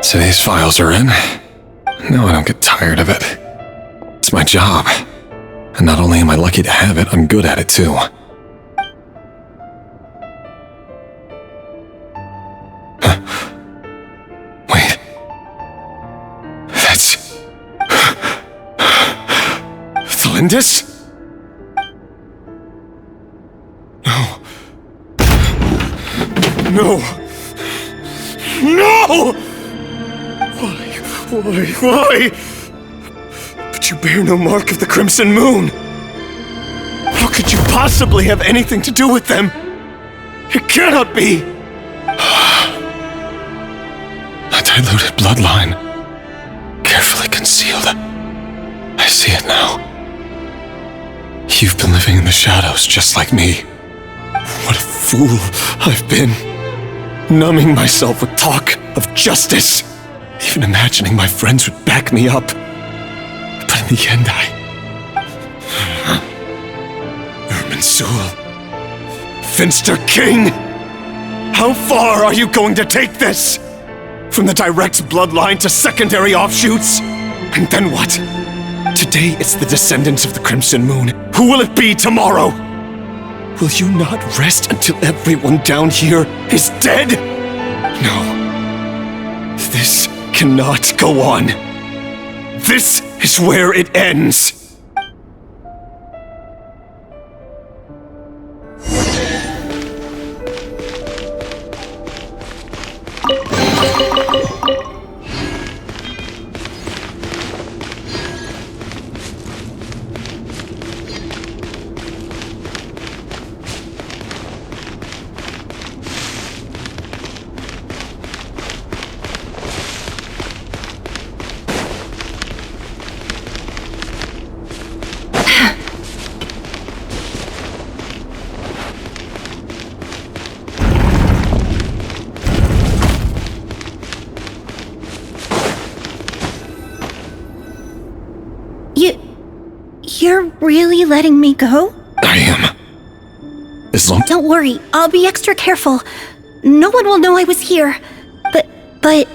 So these files are in. No, I don't get tired of it. It's my job. And not only am I lucky to have it, I'm good at it too. Wait. That's... Tholindis? No. No! No! Why? But you bear no mark of the Crimson Moon. How could you possibly have anything to do with them? It cannot be! A diluted bloodline. Carefully concealed. I see it now. You've been living in the shadows just like me. What a fool I've been. Numbing myself with talk of justice. Even imagining my friends would back me up. But in the end, Irminsul. Finster King! How far are you going to take this? From the direct bloodline to secondary offshoots? And then what? Today it's the descendants of the Crimson Moon. Who will it be tomorrow? Will you not rest until everyone down here is dead? No. This cannot go on. This is where it ends. You're really letting me go? I am. As long... Don't worry, I'll be extra careful. No one will know I was here. But...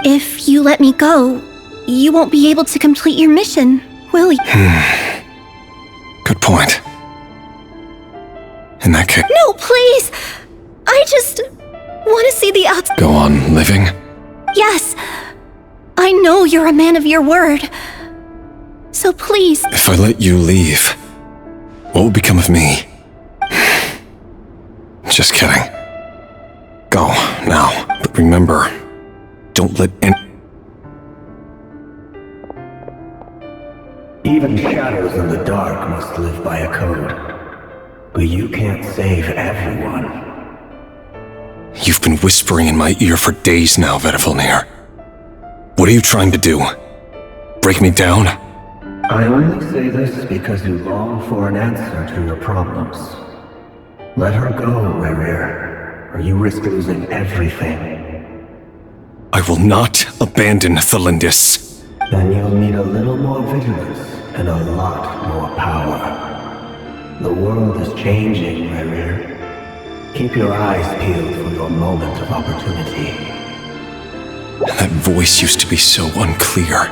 if you let me go, you won't be able to complete your mission, will you? Good point. In that case... No, please! I just want to see the outside. Go on living? Yes. I know you're a man of your word. So please... If I let you leave, what will become of me? Just kidding. Go, now. But remember, don't let any... Even shadows in the dark must live by a code. But you can't save everyone. You've been whispering in my ear for days now, Vedifilnir. What are you trying to do? Break me down? I only say this because you long for an answer to your problems. Let her go, Rerir, or you risk losing everything. I will not abandon Tholindis. Then you'll need a little more vigilance and a lot more power. The world is changing, Rerir. Keep your eyes peeled for your moment of opportunity. That voice used to be so unclear,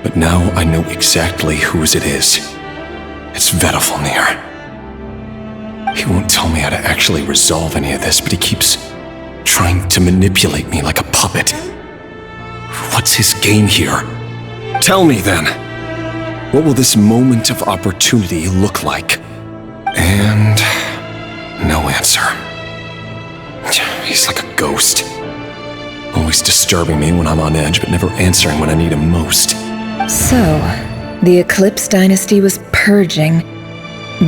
but now I know exactly whose it is. It's Vedifilnir. He won't tell me how to actually resolve any of this, but he keeps trying to manipulate me like a puppet. What's his game here? Tell me then. What will this moment of opportunity look like? And... no answer. He's like a ghost. Always disturbing me when I'm on edge, but never answering when I need him most. So, the Eclipse Dynasty was purging,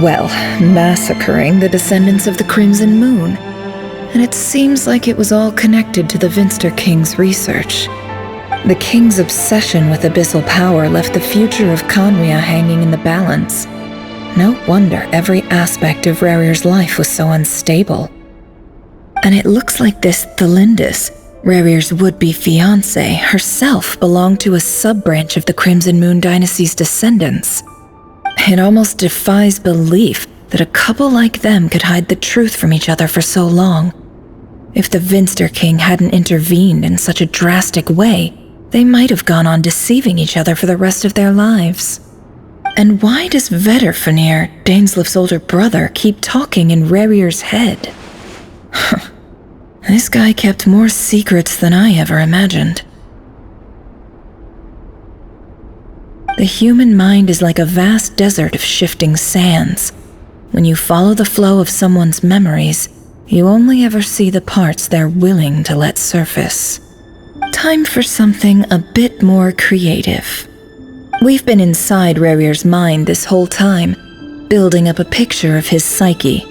well, massacring the descendants of the Crimson Moon. And it seems like it was all connected to the Vinster King's research. The King's obsession with abyssal power left the future of Conria hanging in the balance. No wonder every aspect of Rerir's life was so unstable. And it looks like this Tholindis, Rerir's would-be fiancé, herself belonged to a sub-branch of the Crimson Moon Dynasty's descendants. It almost defies belief that a couple like them could hide the truth from each other for so long. If the Vinster King hadn't intervened in such a drastic way, they might have gone on deceiving each other for the rest of their lives. And why does Vedifilnir, Dainslif's older brother, keep talking in Rerir's head? This guy kept more secrets than I ever imagined. The human mind is like a vast desert of shifting sands. When you follow the flow of someone's memories, you only ever see the parts they're willing to let surface. Time for something a bit more creative. We've been inside Rerir's mind this whole time, building up a picture of his psyche.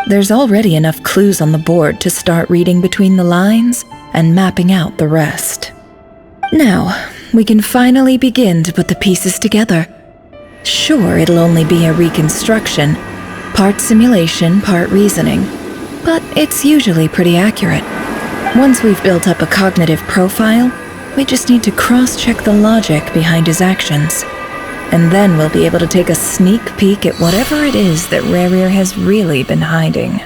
There's already enough clues on the board to start reading between the lines and mapping out the rest. Now, we can finally begin to put the pieces together. Sure, it'll only be a reconstruction, part simulation, part reasoning, but it's usually pretty accurate. Once we've built up a cognitive profile, we just need to cross-check the logic behind his actions. And then we'll be able to take a sneak peek at whatever it is that Rerir has really been hiding.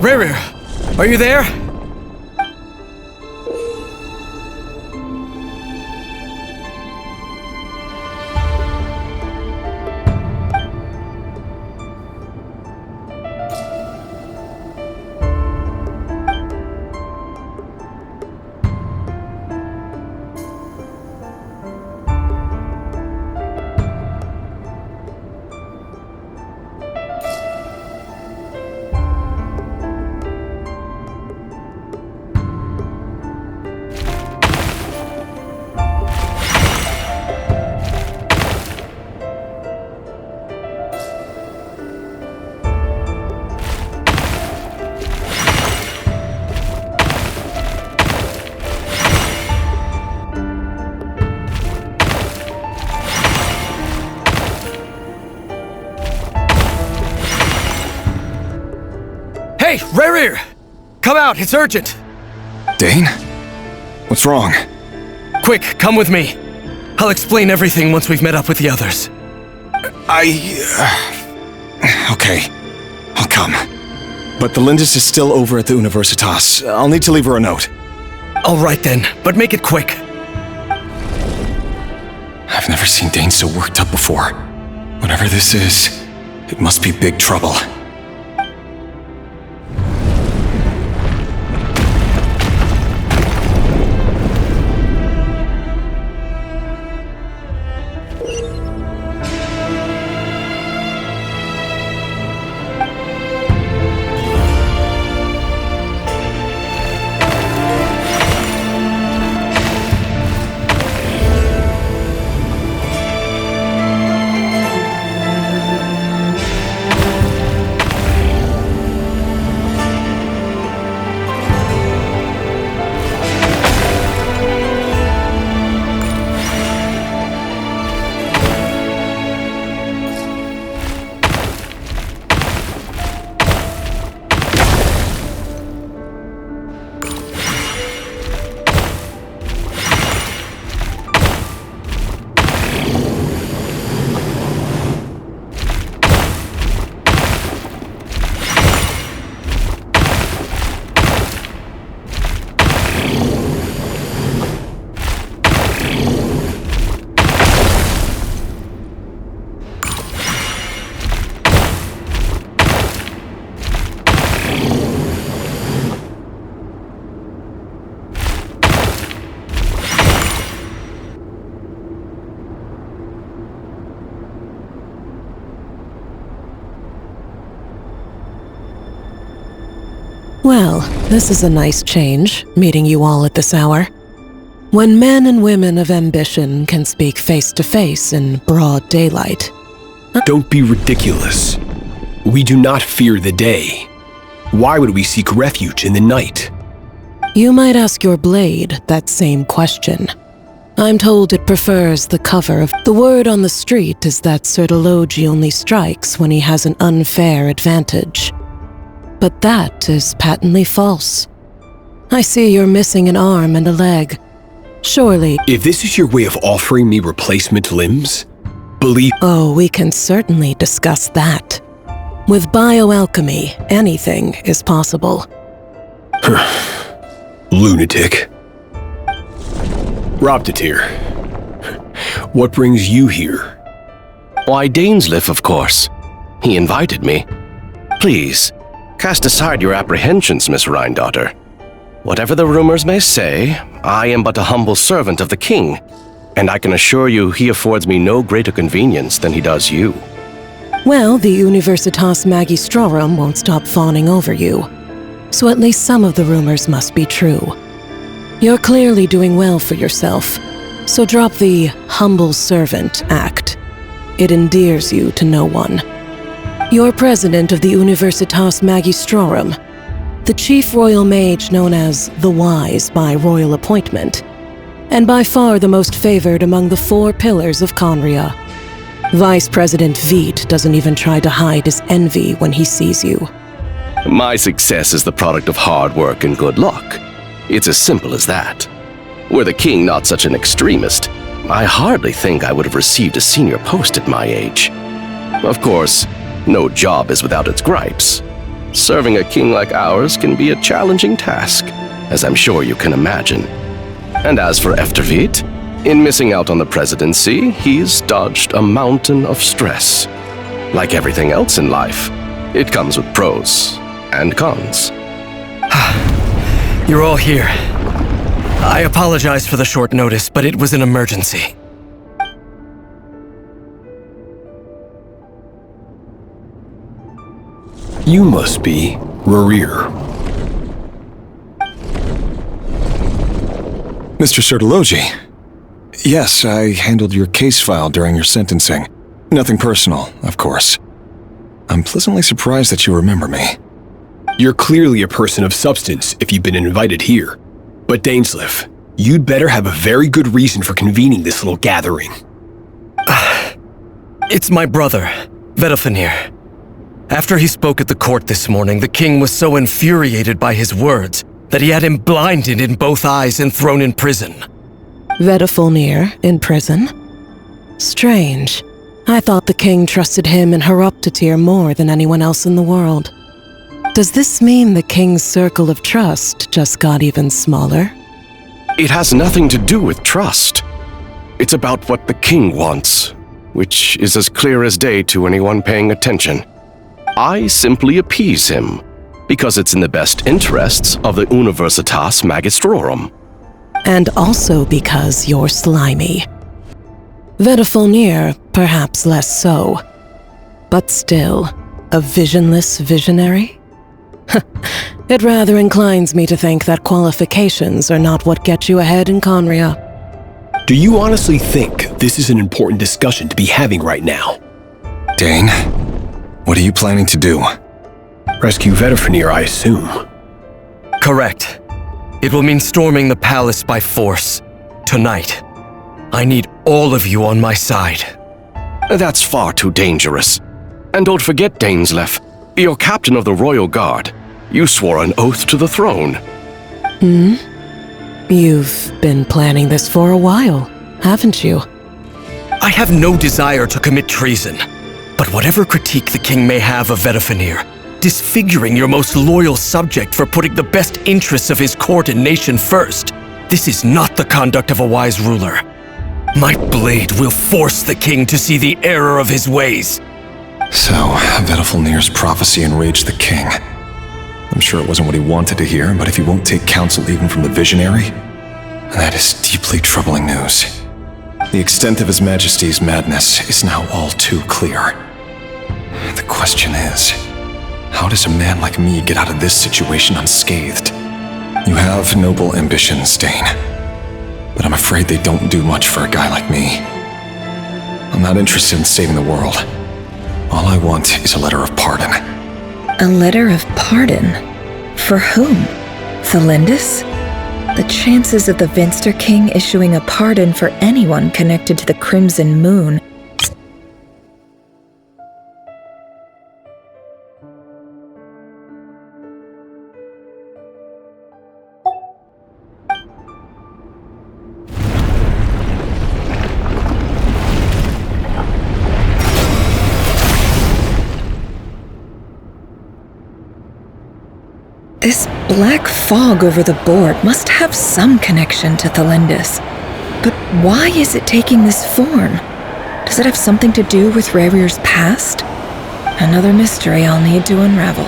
Rerir, are you there? Hey, Rerir! Come out, it's urgent! Dane? What's wrong? Quick, come with me. I'll explain everything once we've met up with the others. Okay, I'll come. But Tholindis is still over at the Universitas. I'll need to leave her a note. All right then, but make it quick. I've never seen Dane so worked up before. Whatever this is, it must be big trouble. Well, this is a nice change, meeting you all at this hour. When men and women of ambition can speak face to face in broad daylight. Don't be ridiculous. We do not fear the day. Why would we seek refuge in the night? You might ask your blade that same question. I'm told it prefers the cover of... The word on the street is that Sir Tholindis only strikes when he has an unfair advantage. But that is patently false. I see you're missing an arm and a leg. Surely... If this is your way of offering me replacement limbs, believe... Oh, we can certainly discuss that. With bioalchemy, anything is possible. Lunatic. Robtatir, what brings you here? Why, Dainsleif, of course. He invited me. Please, cast aside your apprehensions, Miss Rhindaughter. Whatever the rumors may say, I am but a humble servant of the king, and I can assure you he affords me no greater convenience than he does you. Well, the Universitas Magistrorum won't stop fawning over you, so at least some of the rumors must be true. You're clearly doing well for yourself, so drop the humble servant act. It endears you to no one. You're president of the Universitas Magistrorum, the chief royal mage known as the Wise by royal appointment, and by far the most favored among the 4 pillars of Conria. Vice President Veet doesn't even try to hide his envy when he sees you. My success is the product of hard work and good luck. It's as simple as that. Were the king not such an extremist, I hardly think I would have received a senior post at my age. Of course, no job is without its gripes. Serving a king like ours can be a challenging task, as I'm sure you can imagine. And as for Efterveet, in missing out on the presidency, he's dodged a mountain of stress. Like everything else in life, it comes with pros and cons. You're all here. I apologize for the short notice, but it was an emergency. You must be Rerir. Mr. Tholindis. Yes, I handled your case file during your sentencing. Nothing personal, of course. I'm pleasantly surprised that you remember me. You're clearly a person of substance if you've been invited here. But Dainsleif, you'd better have a very good reason for convening this little gathering. It's my brother, Vedalfinir. After he spoke at the court this morning, the king was so infuriated by his words that he had him blinded in both eyes and thrown in prison. Vedafulnir in prison? Strange. I thought the king trusted him and Horoptatyr more than anyone else in the world. Does this mean the king's circle of trust just got even smaller? It has nothing to do with trust. It's about what the king wants, which is as clear as day to anyone paying attention. I simply appease him, because it's in the best interests of the Universitas Magistrorum. And also because you're slimy. Vedafulnir, perhaps less so. But still, a visionless visionary? It rather inclines me to think that qualifications are not what get you ahead in Conria. Do you honestly think this is an important discussion to be having right now? Dane, what are you planning to do? Rescue Vedafulnir, I assume. Correct. It will mean storming the palace by force. Tonight. I need all of you on my side. That's far too dangerous. And don't forget, Dainsleif, you're captain of the Royal Guard. You swore an oath to the throne. You've been planning this for a while, haven't you? I have no desire to commit treason. But whatever critique the king may have of Vedafulnir, disfiguring your most loyal subject for putting the best interests of his court and nation first, this is not the conduct of a wise ruler. My blade will force the king to see the error of his ways. So, Vedafulnir's prophecy enraged the king. I'm sure it wasn't what he wanted to hear, but if he won't take counsel even from the visionary, that is deeply troubling news. The extent of His Majesty's madness is now all too clear. The question is, how does a man like me get out of this situation unscathed? You have noble ambitions, Dane, but I'm afraid they don't do much for a guy like me. I'm not interested in saving the world. All I want is a letter of pardon. A letter of pardon? For whom? Tholindis? The chances of the Vinster King issuing a pardon for anyone connected to the Crimson Moon. This black fog over the board must have some connection to Tholindis. But why is it taking this form? Does it have something to do with Rerir's past? Another mystery I'll need to unravel.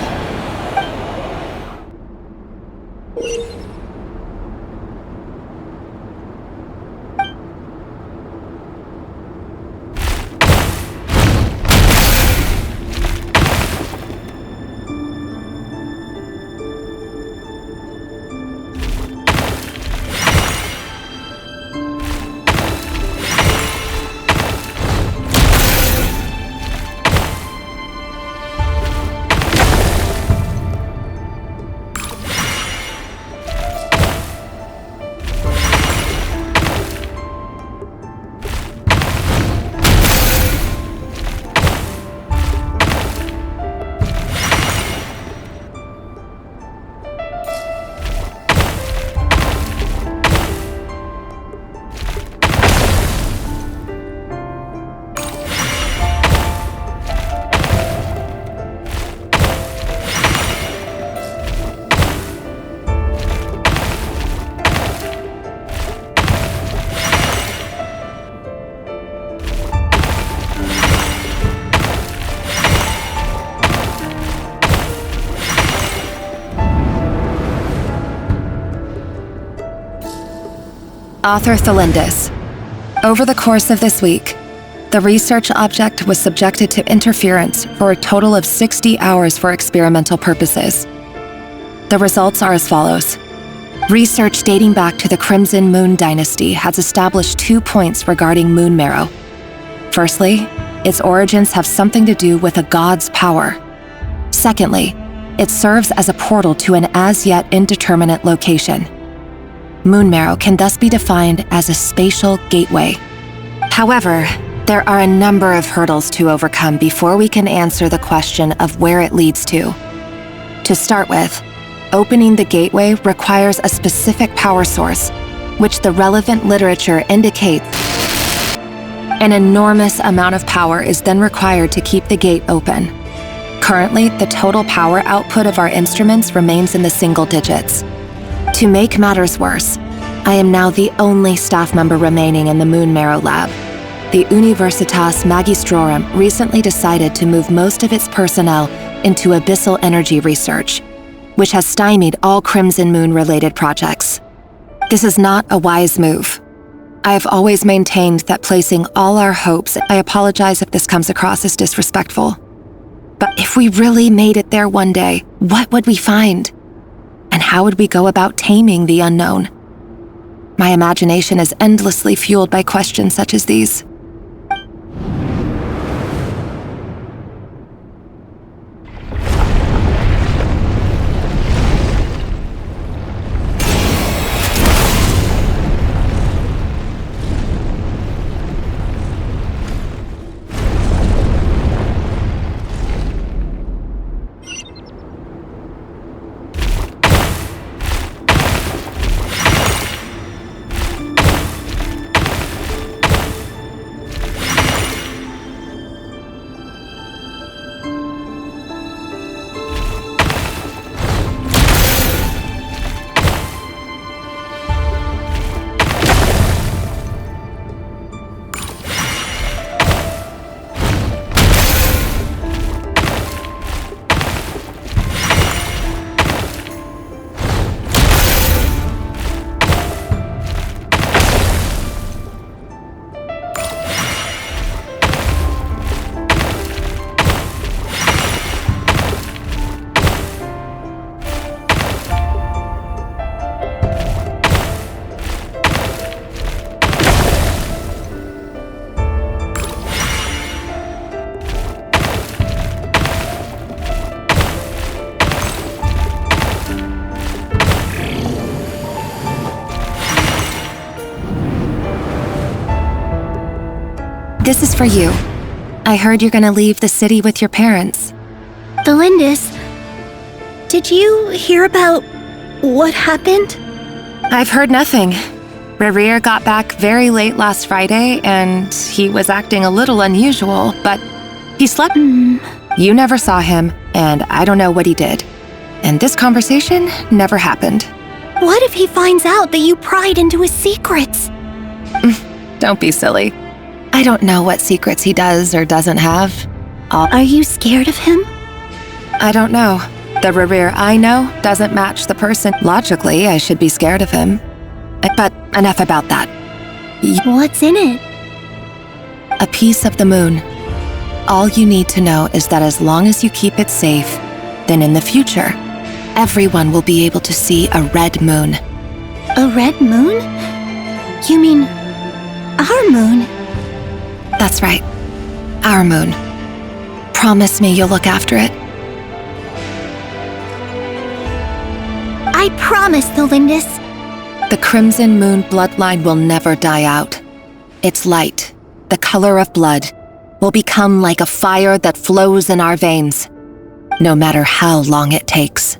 Author Tholindis. Over the course of this week, the research object was subjected to interference for a total of 60 hours for experimental purposes. The results are as follows. Research dating back to the Crimson Moon Dynasty has established 2 points regarding moon marrow. Firstly, its origins have something to do with a god's power. Secondly, it serves as a portal to an as-yet indeterminate location. Moon marrow can thus be defined as a spatial gateway. However, There are a number of hurdles to overcome before we can answer the question of where it leads to. To start with, opening the gateway requires a specific power source, which the relevant literature indicates. An enormous amount of power is then required to keep the gate open. Currently, the total power output of our instruments remains in the single digits. To make matters worse, I am now the only staff member remaining in the Moon Marrow Lab. The Universitas Magistrorum recently decided to move most of its personnel into abyssal energy research, which has stymied all Crimson Moon-related projects. This is not a wise move. I have always maintained that placing all our hopes— I apologize if this comes across as disrespectful. But if we really made it there one day, what would we find? And how would we go about taming the unknown? My imagination is endlessly fueled by questions such as these. This is for you. I heard you're gonna leave the city with your parents. Tholindis, did you hear about what happened? I've heard nothing. Rerir got back very late last Friday, and he was acting a little unusual, but he slept. You never saw him, and I don't know what he did. And this conversation never happened. What if he finds out that you pried into his secrets? Don't be silly. I don't know what secrets he does or doesn't have. Are you scared of him? I don't know. The Rerir I know doesn't match the person. Logically, I should be scared of him. But enough about that. What's in it? A piece of the moon. All you need to know is that as long as you keep it safe, then in the future, everyone will be able to see a red moon. A red moon? You mean our moon? That's right. Our moon. Promise me you'll look after it. I promise, Tholindis. The Crimson Moon bloodline will never die out. Its light, the color of blood, will become like a fire that flows in our veins, no matter how long it takes.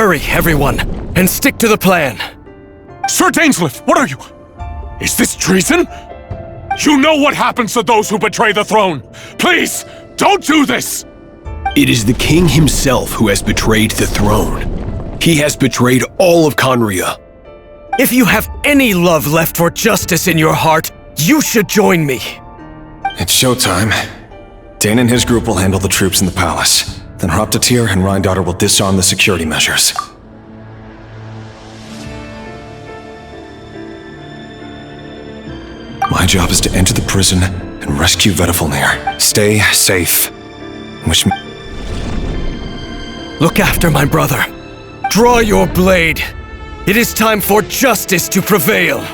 Hurry, everyone, and stick to the plan. Sir Dainsleif, what are you? Is this treason? You know what happens to those who betray the throne. Please, don't do this! It is the king himself who has betrayed the throne. He has betrayed all of Conria. If you have any love left for justice in your heart, you should join me. It's showtime. Dane and his group will handle the troops in the palace. Then Hraptatir and Rhindaughter will disarm the security measures. My job is to enter the prison and rescue Vedifalnir. Stay safe. Wish me... Look after my brother. Draw your blade. It is time for justice to prevail.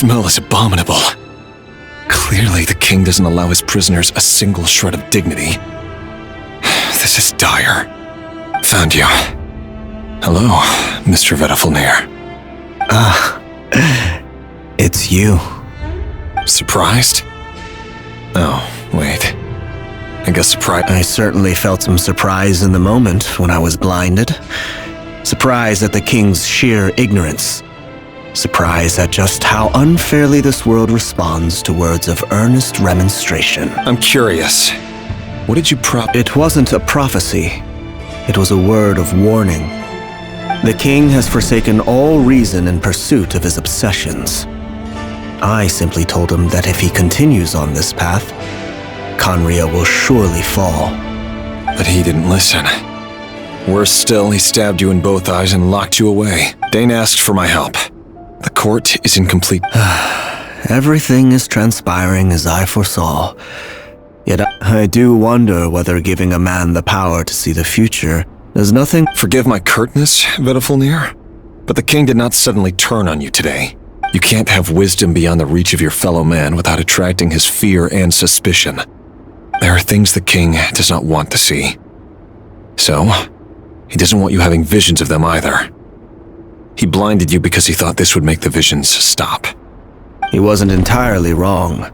smell is abominable. Clearly, the king doesn't allow his prisoners a single shred of dignity. This is dire. Found you. Hello, Mr. Vedifalnir. It's you. Surprised? Oh, wait. I guess surprised. I certainly felt some surprise in the moment when I was blinded. Surprise at the king's sheer ignorance. Surprise at just how unfairly this world responds to words of earnest remonstration. I'm curious. What did you It wasn't a prophecy. It was a word of warning. The king has forsaken all reason in pursuit of his obsessions. I simply told him that if he continues on this path, Conria will surely fall. But he didn't listen. Worse still, he stabbed you in both eyes and locked you away. Dane asked for my help. The court is incomplete. Everything is transpiring as I foresaw. Yet I do wonder whether giving a man the power to see the future There's nothing... Forgive my curtness, Vedafulnir, but the king did not suddenly turn on you today. You can't have wisdom beyond the reach of your fellow man without attracting his fear and suspicion. There are things the king does not want to see. So, he doesn't want you having visions of them either. He blinded you because he thought this would make the visions stop. He wasn't entirely wrong.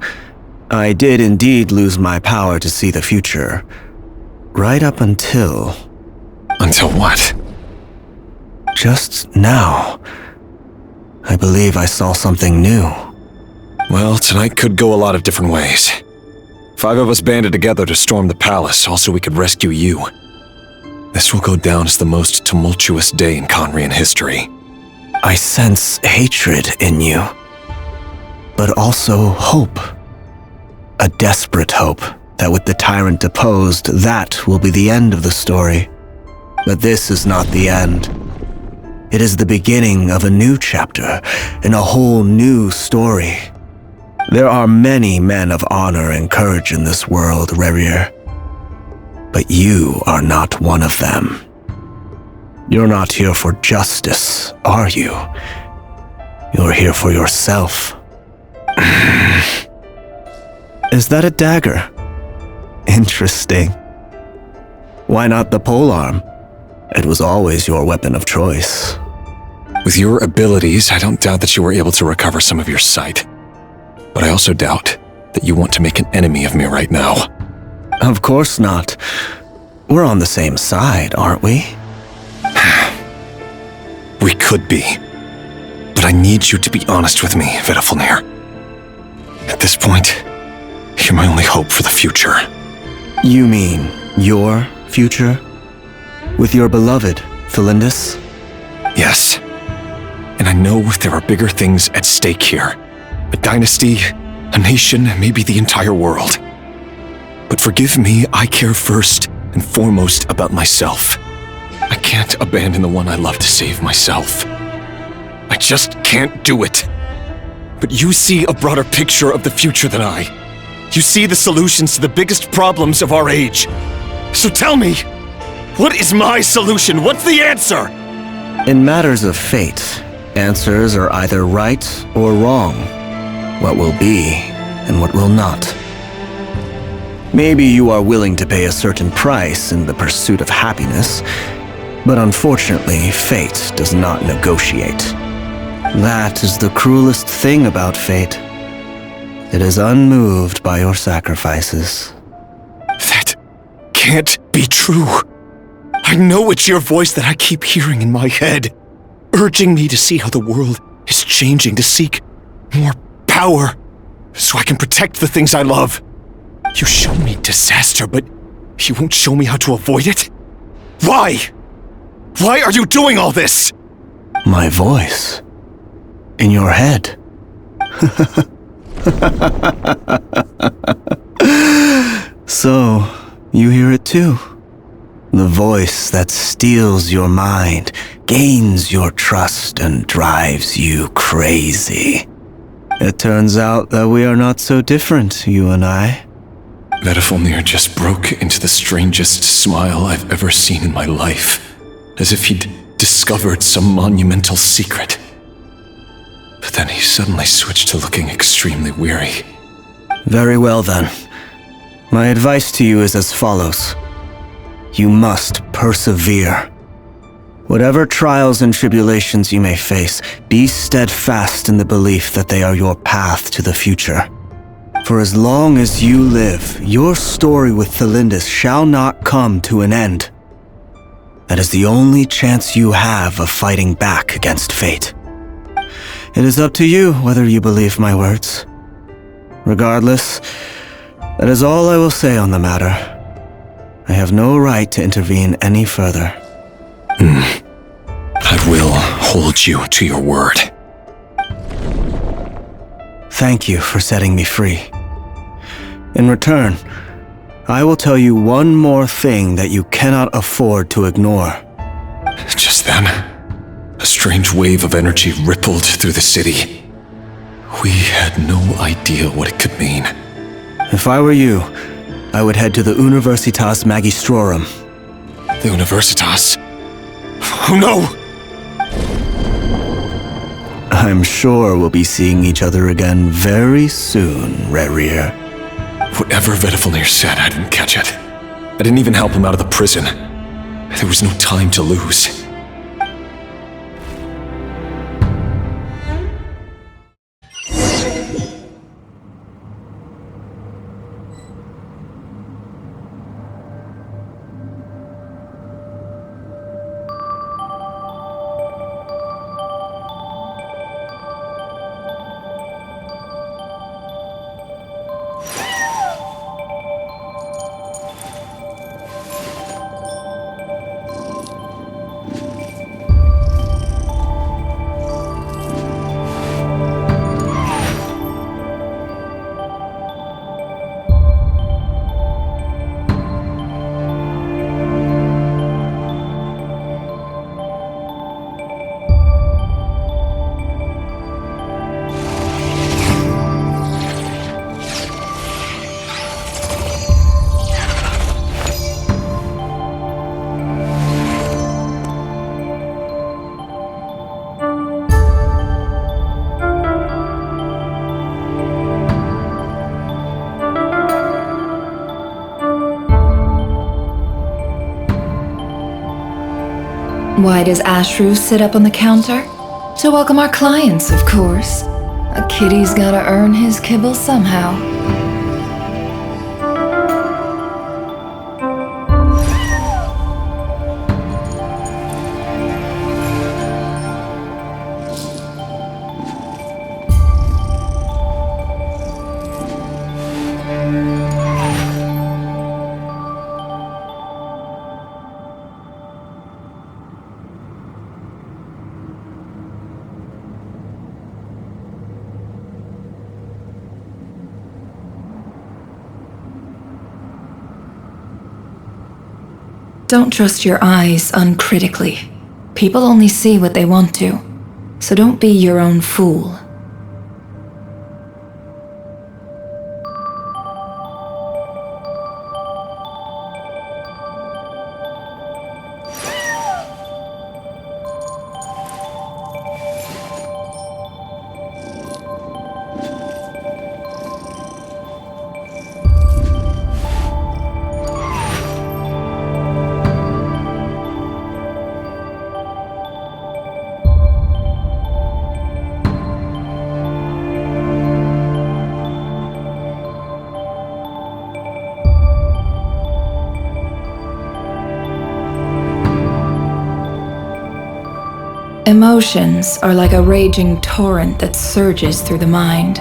I did indeed lose my power to see the future. Right up until... Until what? Just now. I believe I saw something new. Well, tonight could go a lot of different ways. 5 of us banded together to storm the palace, also we could rescue you. This will go down as the most tumultuous day in Conrian history. I sense hatred in you, but also hope. A desperate hope that with the tyrant deposed, that will be the end of the story. But this is not the end. It is the beginning of a new chapter in a whole new story. There are many men of honor and courage in this world, Rerir. But you are not one of them. You're not here for justice, are you? You're here for yourself. Is that a dagger? Interesting. Why not the polearm? It was always your weapon of choice. With your abilities, I don't doubt that you were able to recover some of your sight. But I also doubt that you want to make an enemy of me right now. Of course not. We're on the same side, aren't we? We could be. But I need you to be honest with me, Vedafulnir. At this point, you're my only hope for the future. You mean your future? With your beloved, Tholindis? Yes. And I know there are bigger things at stake here. A dynasty, a nation, maybe the entire world. But forgive me, I care first and foremost about myself. I can't abandon the one I love to save myself. I just can't do it. But you see a broader picture of the future than I. You see the solutions to the biggest problems of our age. So tell me, what is my solution? What's the answer? In matters of fate, answers are either right or wrong. What will be and what will not. Maybe you are willing to pay a certain price in the pursuit of happiness, but unfortunately, fate does not negotiate. That is the cruelest thing about fate. It is unmoved by your sacrifices. That can't be true. I know it's your voice that I keep hearing in my head, urging me to see how the world is changing, to seek more power, so I can protect the things I love. You show me disaster, but you won't show me how to avoid it? Why? Why are you doing all this? My voice. In your head. So, you hear it too? The voice that steals your mind, gains your trust, and drives you crazy. It turns out that we are not so different, you and I. Vedafulnir just broke into the strangest smile I've ever seen in my life, as if he'd discovered some monumental secret. But then he suddenly switched to looking extremely weary. Very well then. My advice to you is as follows. You must persevere. Whatever trials and tribulations you may face, be steadfast in the belief that they are your path to the future. For as long as you live, your story with Tholindis shall not come to an end. That is the only chance you have of fighting back against fate. It is up to you whether you believe my words. Regardless, that is all I will say on the matter. I have no right to intervene any further. I will hold you to your word. Thank you for setting me free. In return, I will tell you one more thing that you cannot afford to ignore. Just then, a strange wave of energy rippled through the city. We had no idea what it could mean. If I were you, I would head to the Universitas Magistrorum. The Universitas. Oh no! I'm sure we'll be seeing each other again very soon, Rerir. Whatever Vedifalnir said, I didn't catch it. I didn't even help him out of the prison. There was no time to lose. Why does Ashru sit up on the counter? To welcome our clients, of course. A kitty's gotta earn his kibble somehow. Don't trust your eyes uncritically. People only see what they want to, so don't be your own fool. Emotions are like a raging torrent that surges through the mind.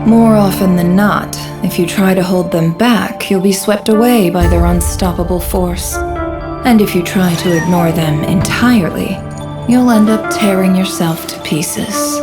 More often than not, if you try to hold them back, you'll be swept away by their unstoppable force. And if you try to ignore them entirely, you'll end up tearing yourself to pieces.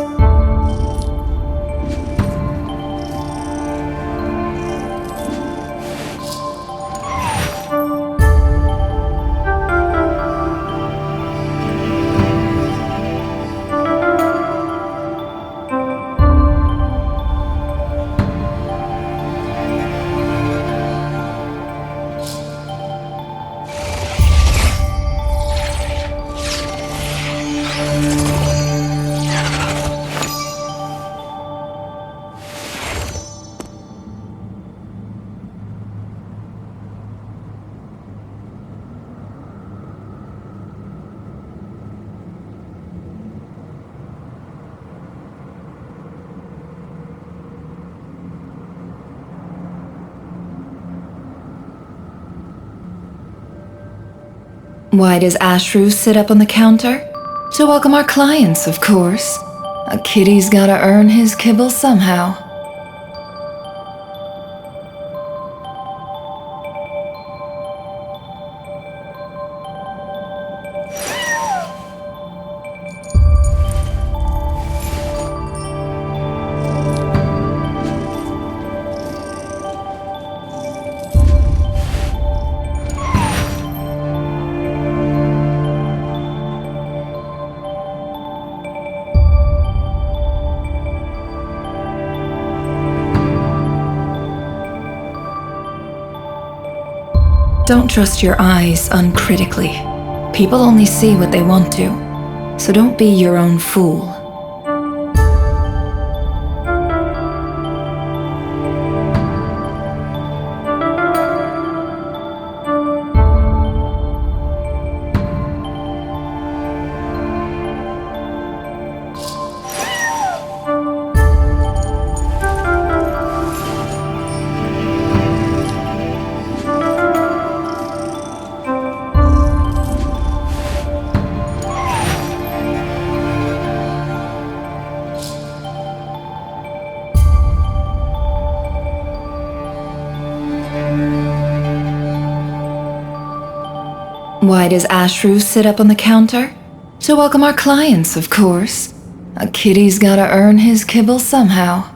Why does Ashru sit up on the counter? To welcome our clients, of course. A kitty's gotta earn his kibble somehow. Don't trust your eyes uncritically. People only see what they want to, so don't be your own fool. Why does Ashru sit up on the counter? To welcome our clients, of course. A kitty's gotta earn his kibble somehow.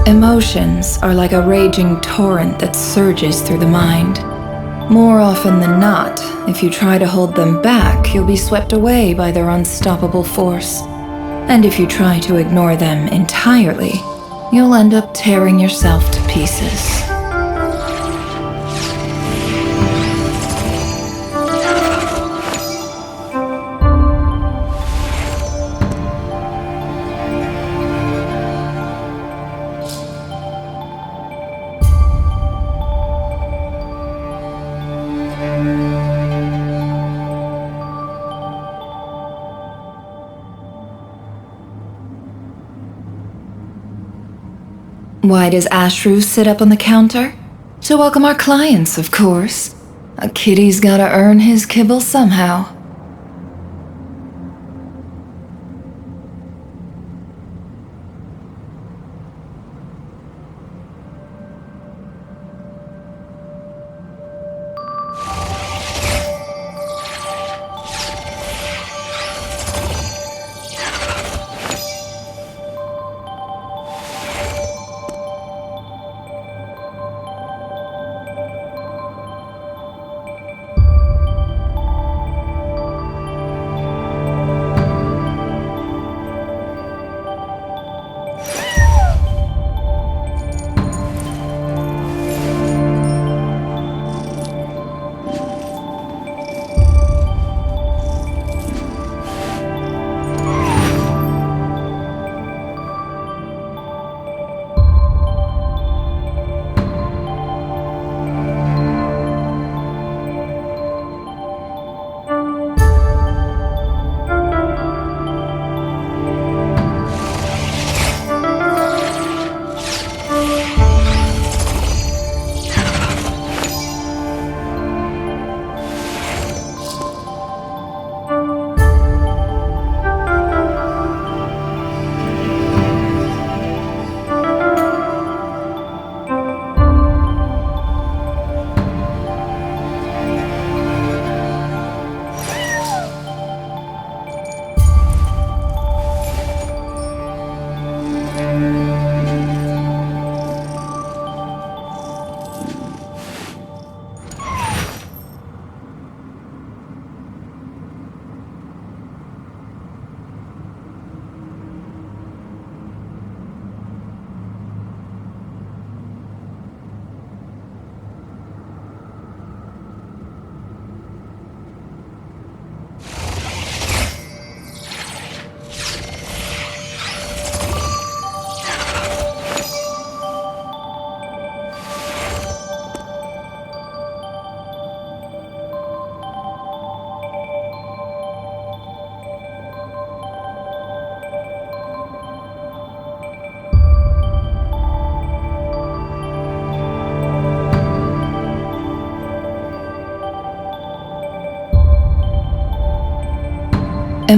Emotions are like a raging torrent that surges through the mind. More often than not, if you try to hold them back, you'll be swept away by their unstoppable force. And if you try to ignore them entirely, you'll end up tearing yourself to pieces. Why does Ashru sit up on the counter? To welcome our clients, of course. A kitty's gotta earn his kibble somehow.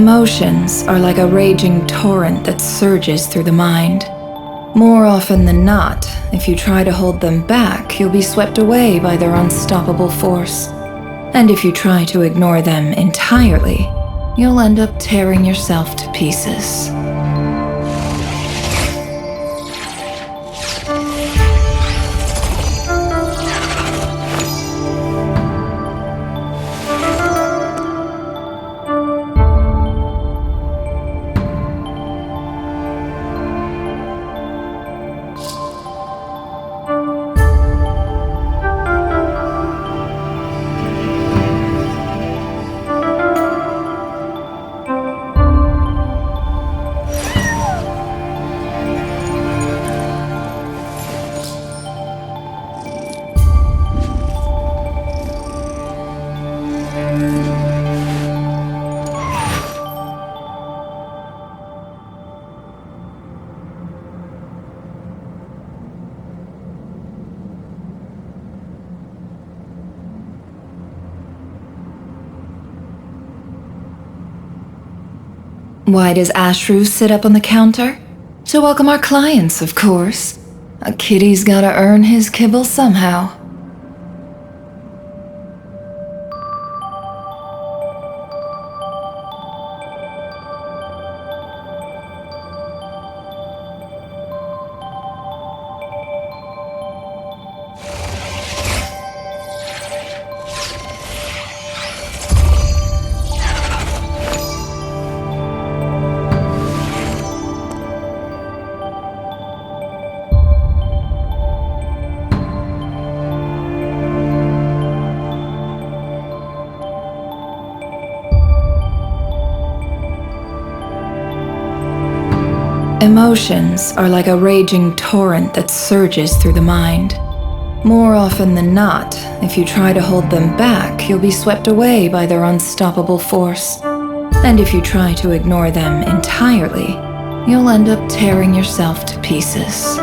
Emotions are like a raging torrent that surges through the mind. More often than not, if you try to hold them back, you'll be swept away by their unstoppable force. And if you try to ignore them entirely, you'll end up tearing yourself to pieces. Why does Ashru sit up on the counter? To welcome our clients, of course. A kitty's gotta earn his kibble somehow. Emotions are like a raging torrent that surges through the mind. More often than not, if you try to hold them back, you'll be swept away by their unstoppable force. And if you try to ignore them entirely, you'll end up tearing yourself to pieces.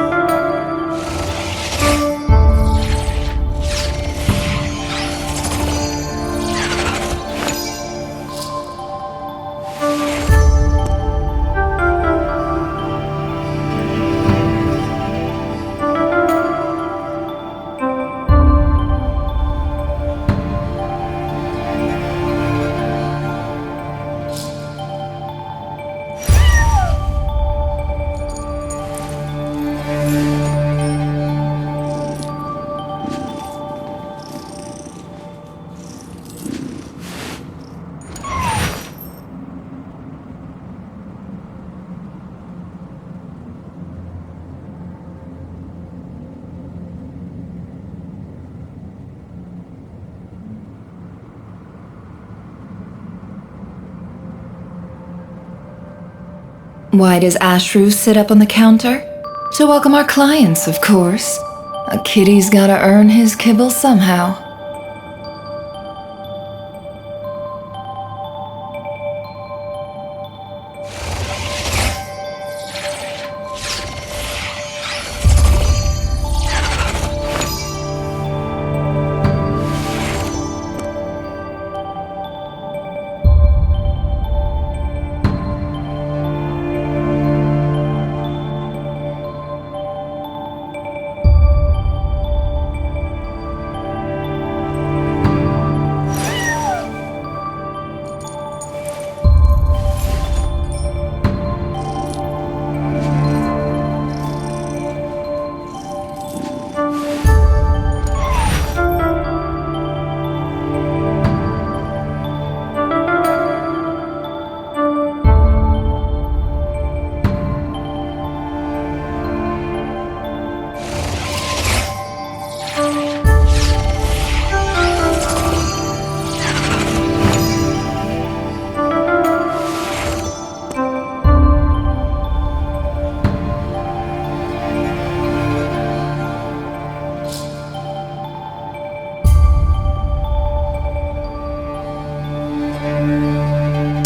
Why does Ashru sit up on the counter? To welcome our clients, of course. A kitty's gotta earn his kibble somehow.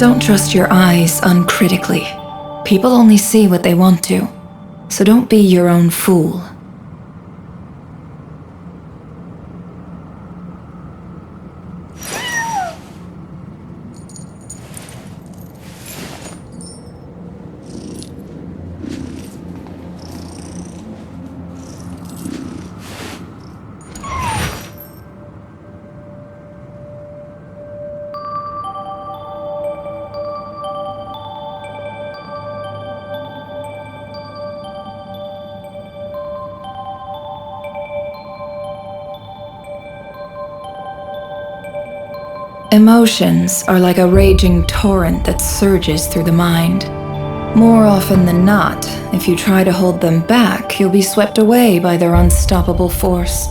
Don't trust your eyes uncritically. People only see what they want to, so don't be your own fool. Emotions are like a raging torrent that surges through the mind. More often than not, if you try to hold them back, you'll be swept away by their unstoppable force.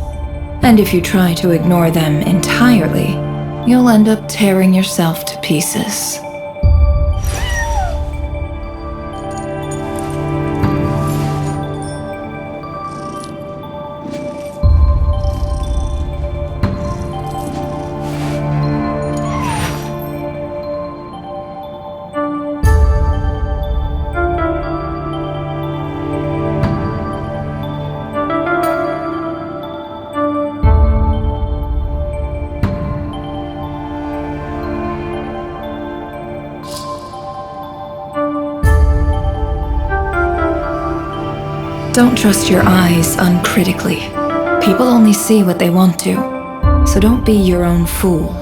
And if you try to ignore them entirely, you'll end up tearing yourself to pieces. Don't trust your eyes uncritically. People only see what they want to, so don't be your own fool.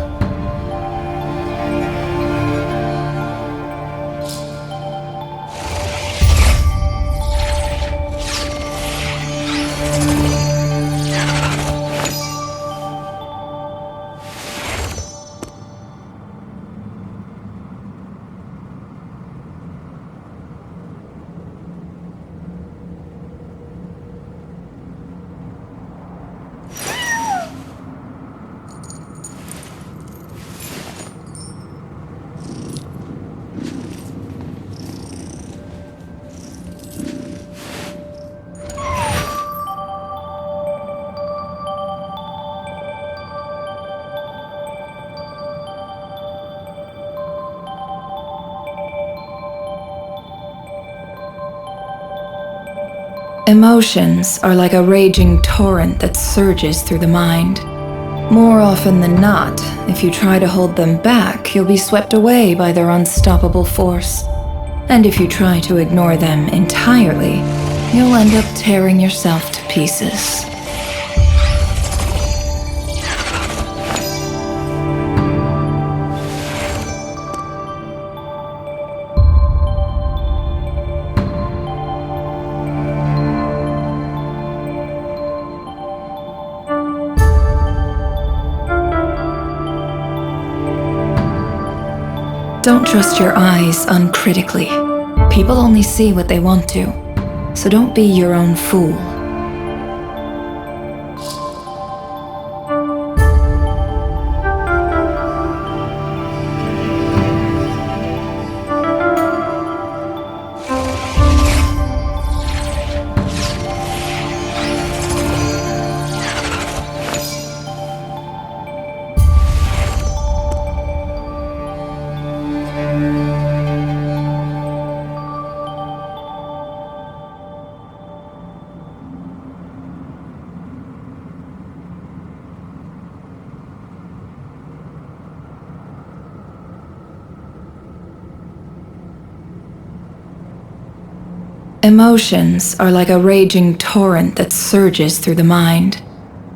Emotions are like a raging torrent that surges through the mind. More often than not, if you try to hold them back, you'll be swept away by their unstoppable force. And if you try to ignore them entirely, you'll end up tearing yourself to pieces. Don't trust your eyes uncritically. People only see what they want to, so don't be your own fool. Emotions are like a raging torrent that surges through the mind.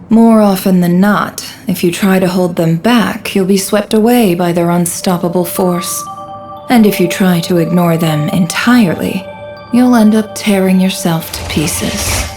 More often than not, if you try to hold them back, you'll be swept away by their unstoppable force. And if you try to ignore them entirely, you'll end up tearing yourself to pieces.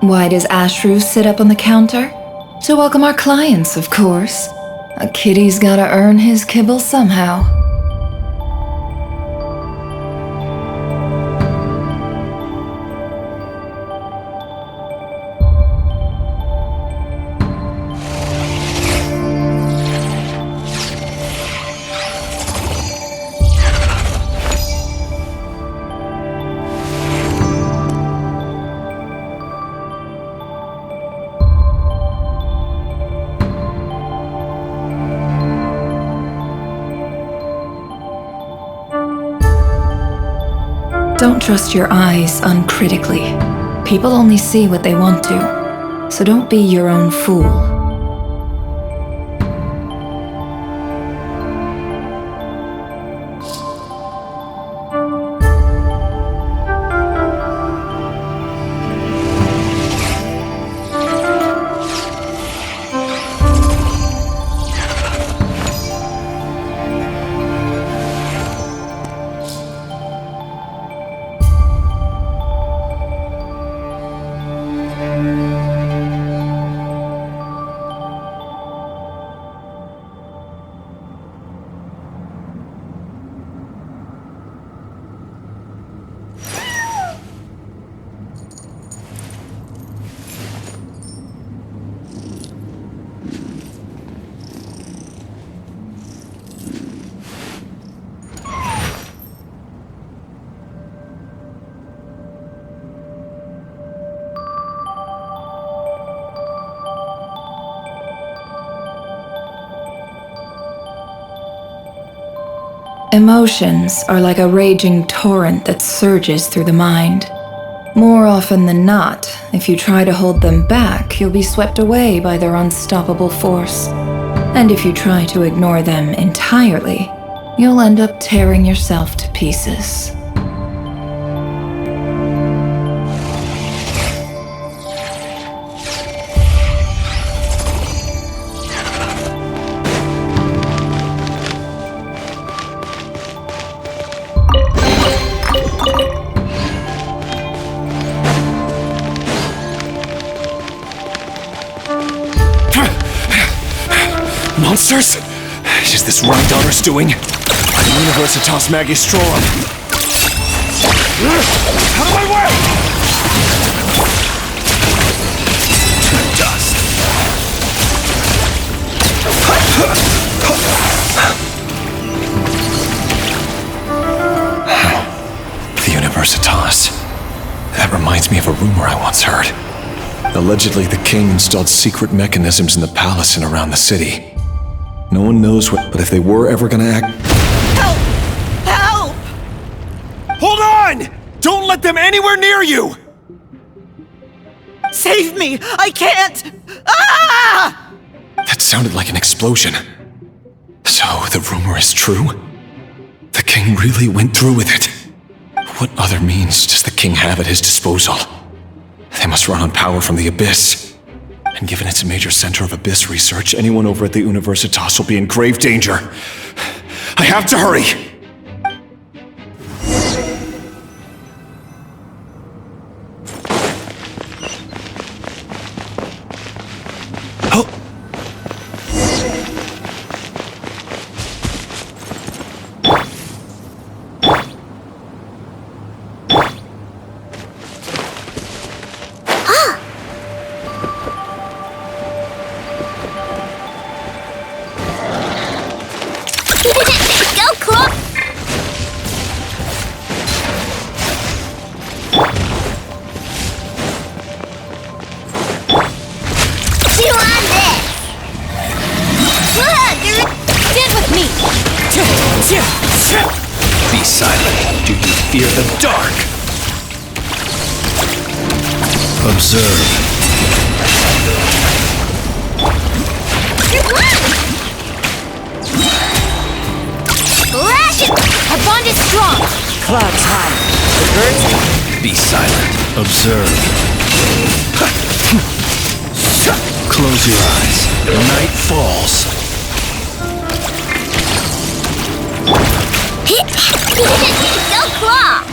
Why does Ashru sit up on the counter? To welcome our clients, of course. A kitty's gotta earn his kibble somehow. Don't trust your eyes uncritically. People only see what they want to, so don't be your own fool. Emotions are like a raging torrent that surges through the mind. More often than not, if you try to hold them back, you'll be swept away by their unstoppable force. And if you try to ignore them entirely, you'll end up tearing yourself to pieces. Monsters? Is this Rhydonner's doing? The Universitas Magistrorum. Out of my way! Dust. The Universitas. That reminds me of a rumor I once heard. Allegedly, the king installed secret mechanisms in the palace and around the city. No one knows what, but if they were ever gonna act... Help! Help! Hold on! Don't let them anywhere near you! Save me! I can't! Ah! That sounded like an explosion. So, the rumor is true? The king really went through with it? What other means does the king have at his disposal? They must run on power from the Abyss. And given it's a major center of Abyss research, anyone over at the Universitas will be in grave danger. I have to hurry! Be silent. Do you fear the dark? Observe. Lash it! Our bond is strong! Clouds high. It hurts. Be silent. Observe. Close your eyes. Night falls. Go claw!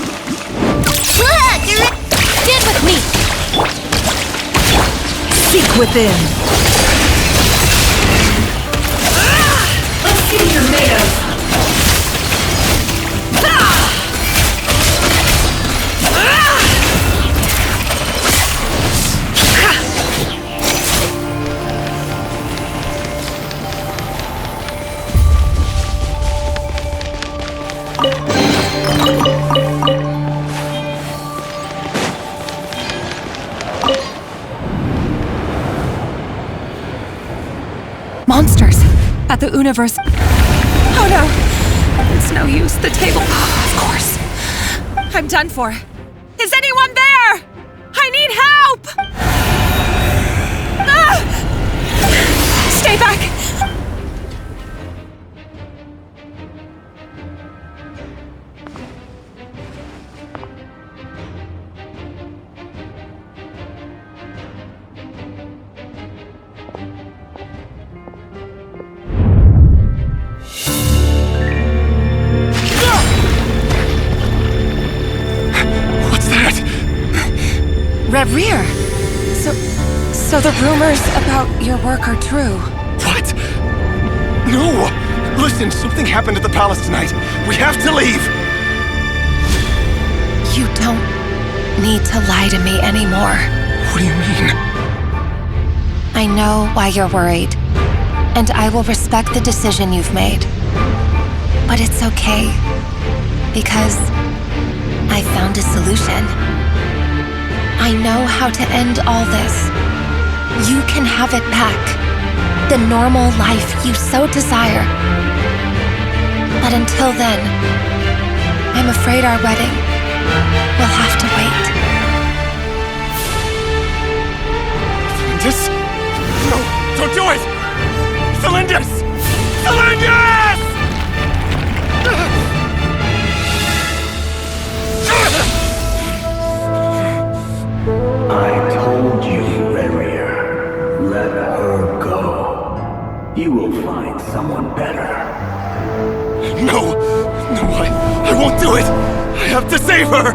Stand with me! Seek within. Let's see what you're made of. Monsters at the universe. Oh no! It's no use. The table. Of course. I'm done for. Is anyone there? I need help! Ah! Stay back! Rear. So the rumors about your work are true. What? No! Listen, something happened at the palace tonight. We have to leave! You don't need to lie to me anymore. What do you mean? I know why you're worried, and I will respect the decision you've made. But it's okay, because I found a solution. I know how to end all this. You can have it back. The normal life you so desire. But until then, I'm afraid our wedding will have to wait. Tholindis? No, don't do it! Tholindis! Tholindis! I told you, Rerir. Let her go. You will find someone better. No! No, I won't do it! I have to save her!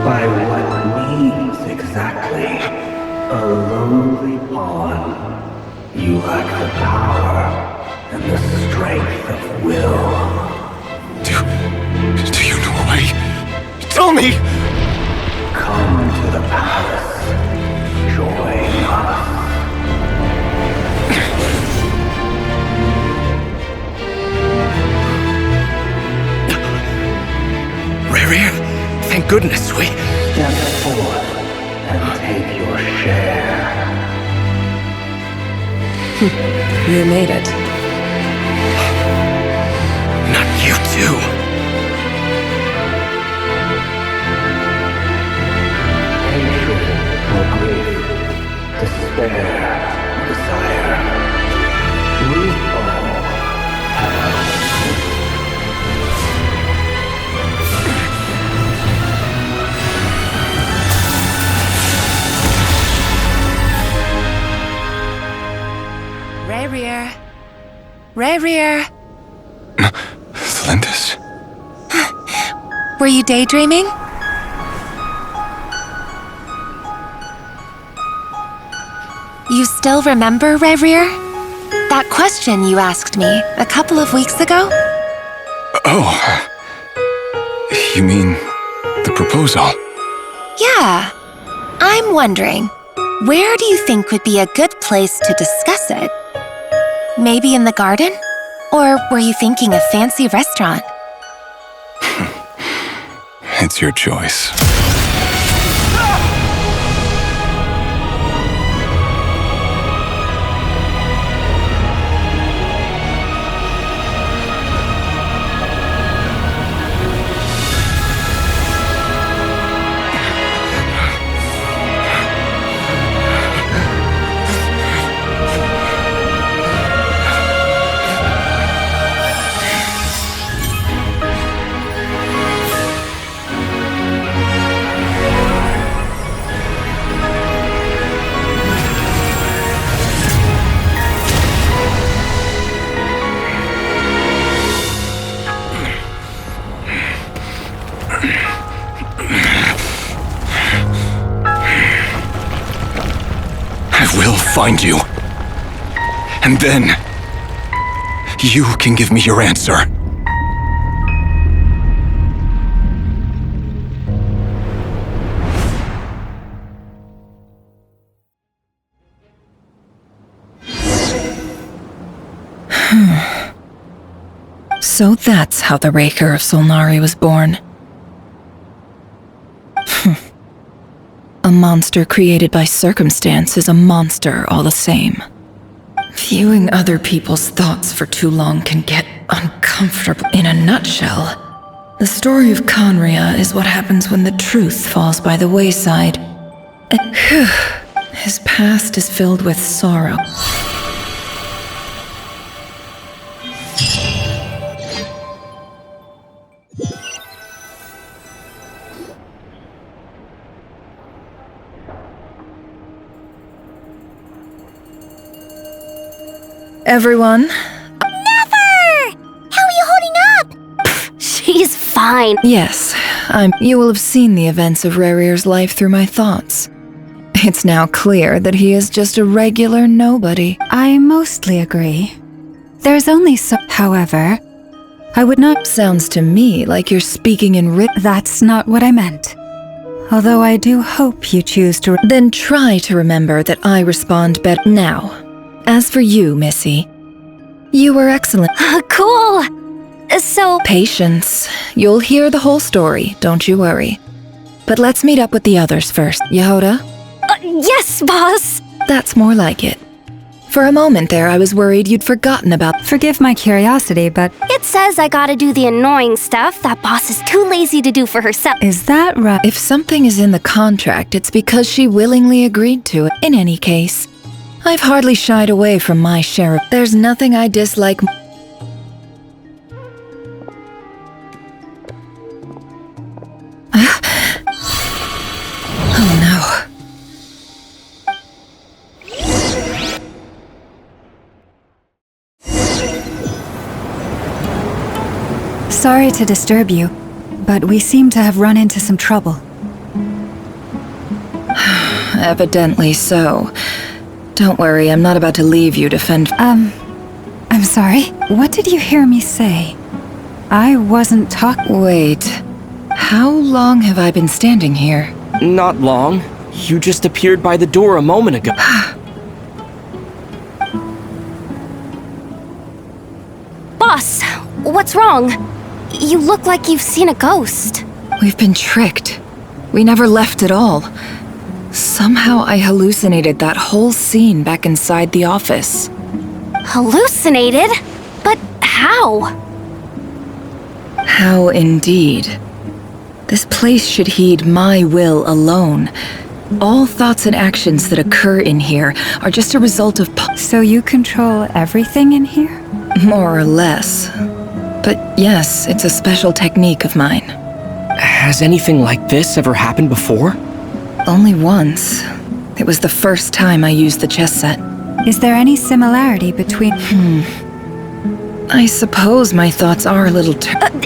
By what means exactly? A lowly pawn. You lack the power and the strength of will. Do you know why? Tell me! Come to the palace. Join us. Rerir, thank goodness we... Step forth and take your share. You made it. Not you too. Hatred or grief, despair or desire. We all have. Rerir. Tholindis? Were you daydreaming? You still remember, Rerir? That question you asked me a couple of weeks ago? Oh. You mean the proposal? Yeah. I'm wondering, where do you think would be a good place to discuss it? Maybe in the garden? Or were you thinking a fancy restaurant? It's your choice. find you. And then, you can give me your answer. So that's how the Raker of Solnari was born. A monster created by circumstance is a monster all the same. Viewing other people's thoughts for too long can get uncomfortable. In a nutshell, the story of Conria is what happens when the truth falls by the wayside. His past is filled with sorrow. Everyone? Never! How are you holding up? She's fine. Yes, You will have seen the events of Rerir's life through my thoughts. It's now clear that he is just a regular nobody. I mostly agree. There's only so... However, I would not... Sounds to me like you're speaking in That's not what I meant. Although I do hope you choose to... Then try to remember that I respond better now. As for you, Missy, you were excellent. Cool! So... Patience. You'll hear the whole story, don't you worry. But let's meet up with the others first. Yehoda? Yes, boss! That's more like it. For a moment there, I was worried you'd forgotten about... Forgive my curiosity, but... It says I gotta do the annoying stuff that boss is too lazy to do for herself. Is that right? If something is in the contract, it's because she willingly agreed to it. In any case, I've hardly shied away from my share of... There's nothing I dislike... Oh no. Sorry to disturb you, but we seem to have run into some trouble. Evidently so. Don't worry, I'm not about to leave you to fend... I'm sorry? What did you hear me say? I wasn't talking... Wait. How long have I been standing here? Not long. You just appeared by the door a moment ago. Boss, what's wrong? You look like you've seen a ghost. We've been tricked. We never left at all. Somehow I hallucinated that whole scene back inside the office. Hallucinated? But how? How indeed. This place should heed my will alone. All thoughts and actions that occur in here are just a result of... So you control everything in here? More or less. But yes, it's a special technique of mine. Has anything like this ever happened before? Only once. It was the first time I used the chess set. Is there any similarity between... I suppose my thoughts are a little...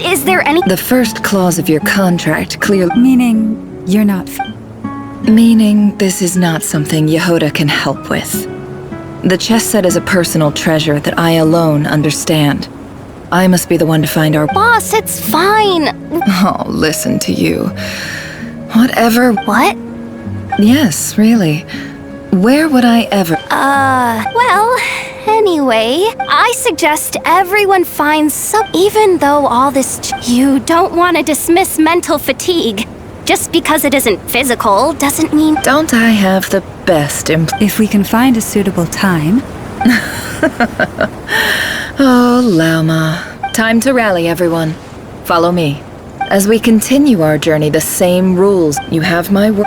Is there any... The first clause of your contract clearly... Meaning you're not... Meaning this is not something Yehoda can help with. The chess set is a personal treasure that I alone understand. I must be the one to find our... Boss, it's fine! Oh, listen to you. Whatever... What? Yes, really. Where would I ever... Well, anyway, I suggest everyone finds some... Even though all this... You don't want to dismiss mental fatigue. Just because it isn't physical doesn't mean... Don't I have the best If we can find a suitable time... Oh, Lauma. Time to rally, everyone. Follow me. As we continue our journey, the same rules. You have my word.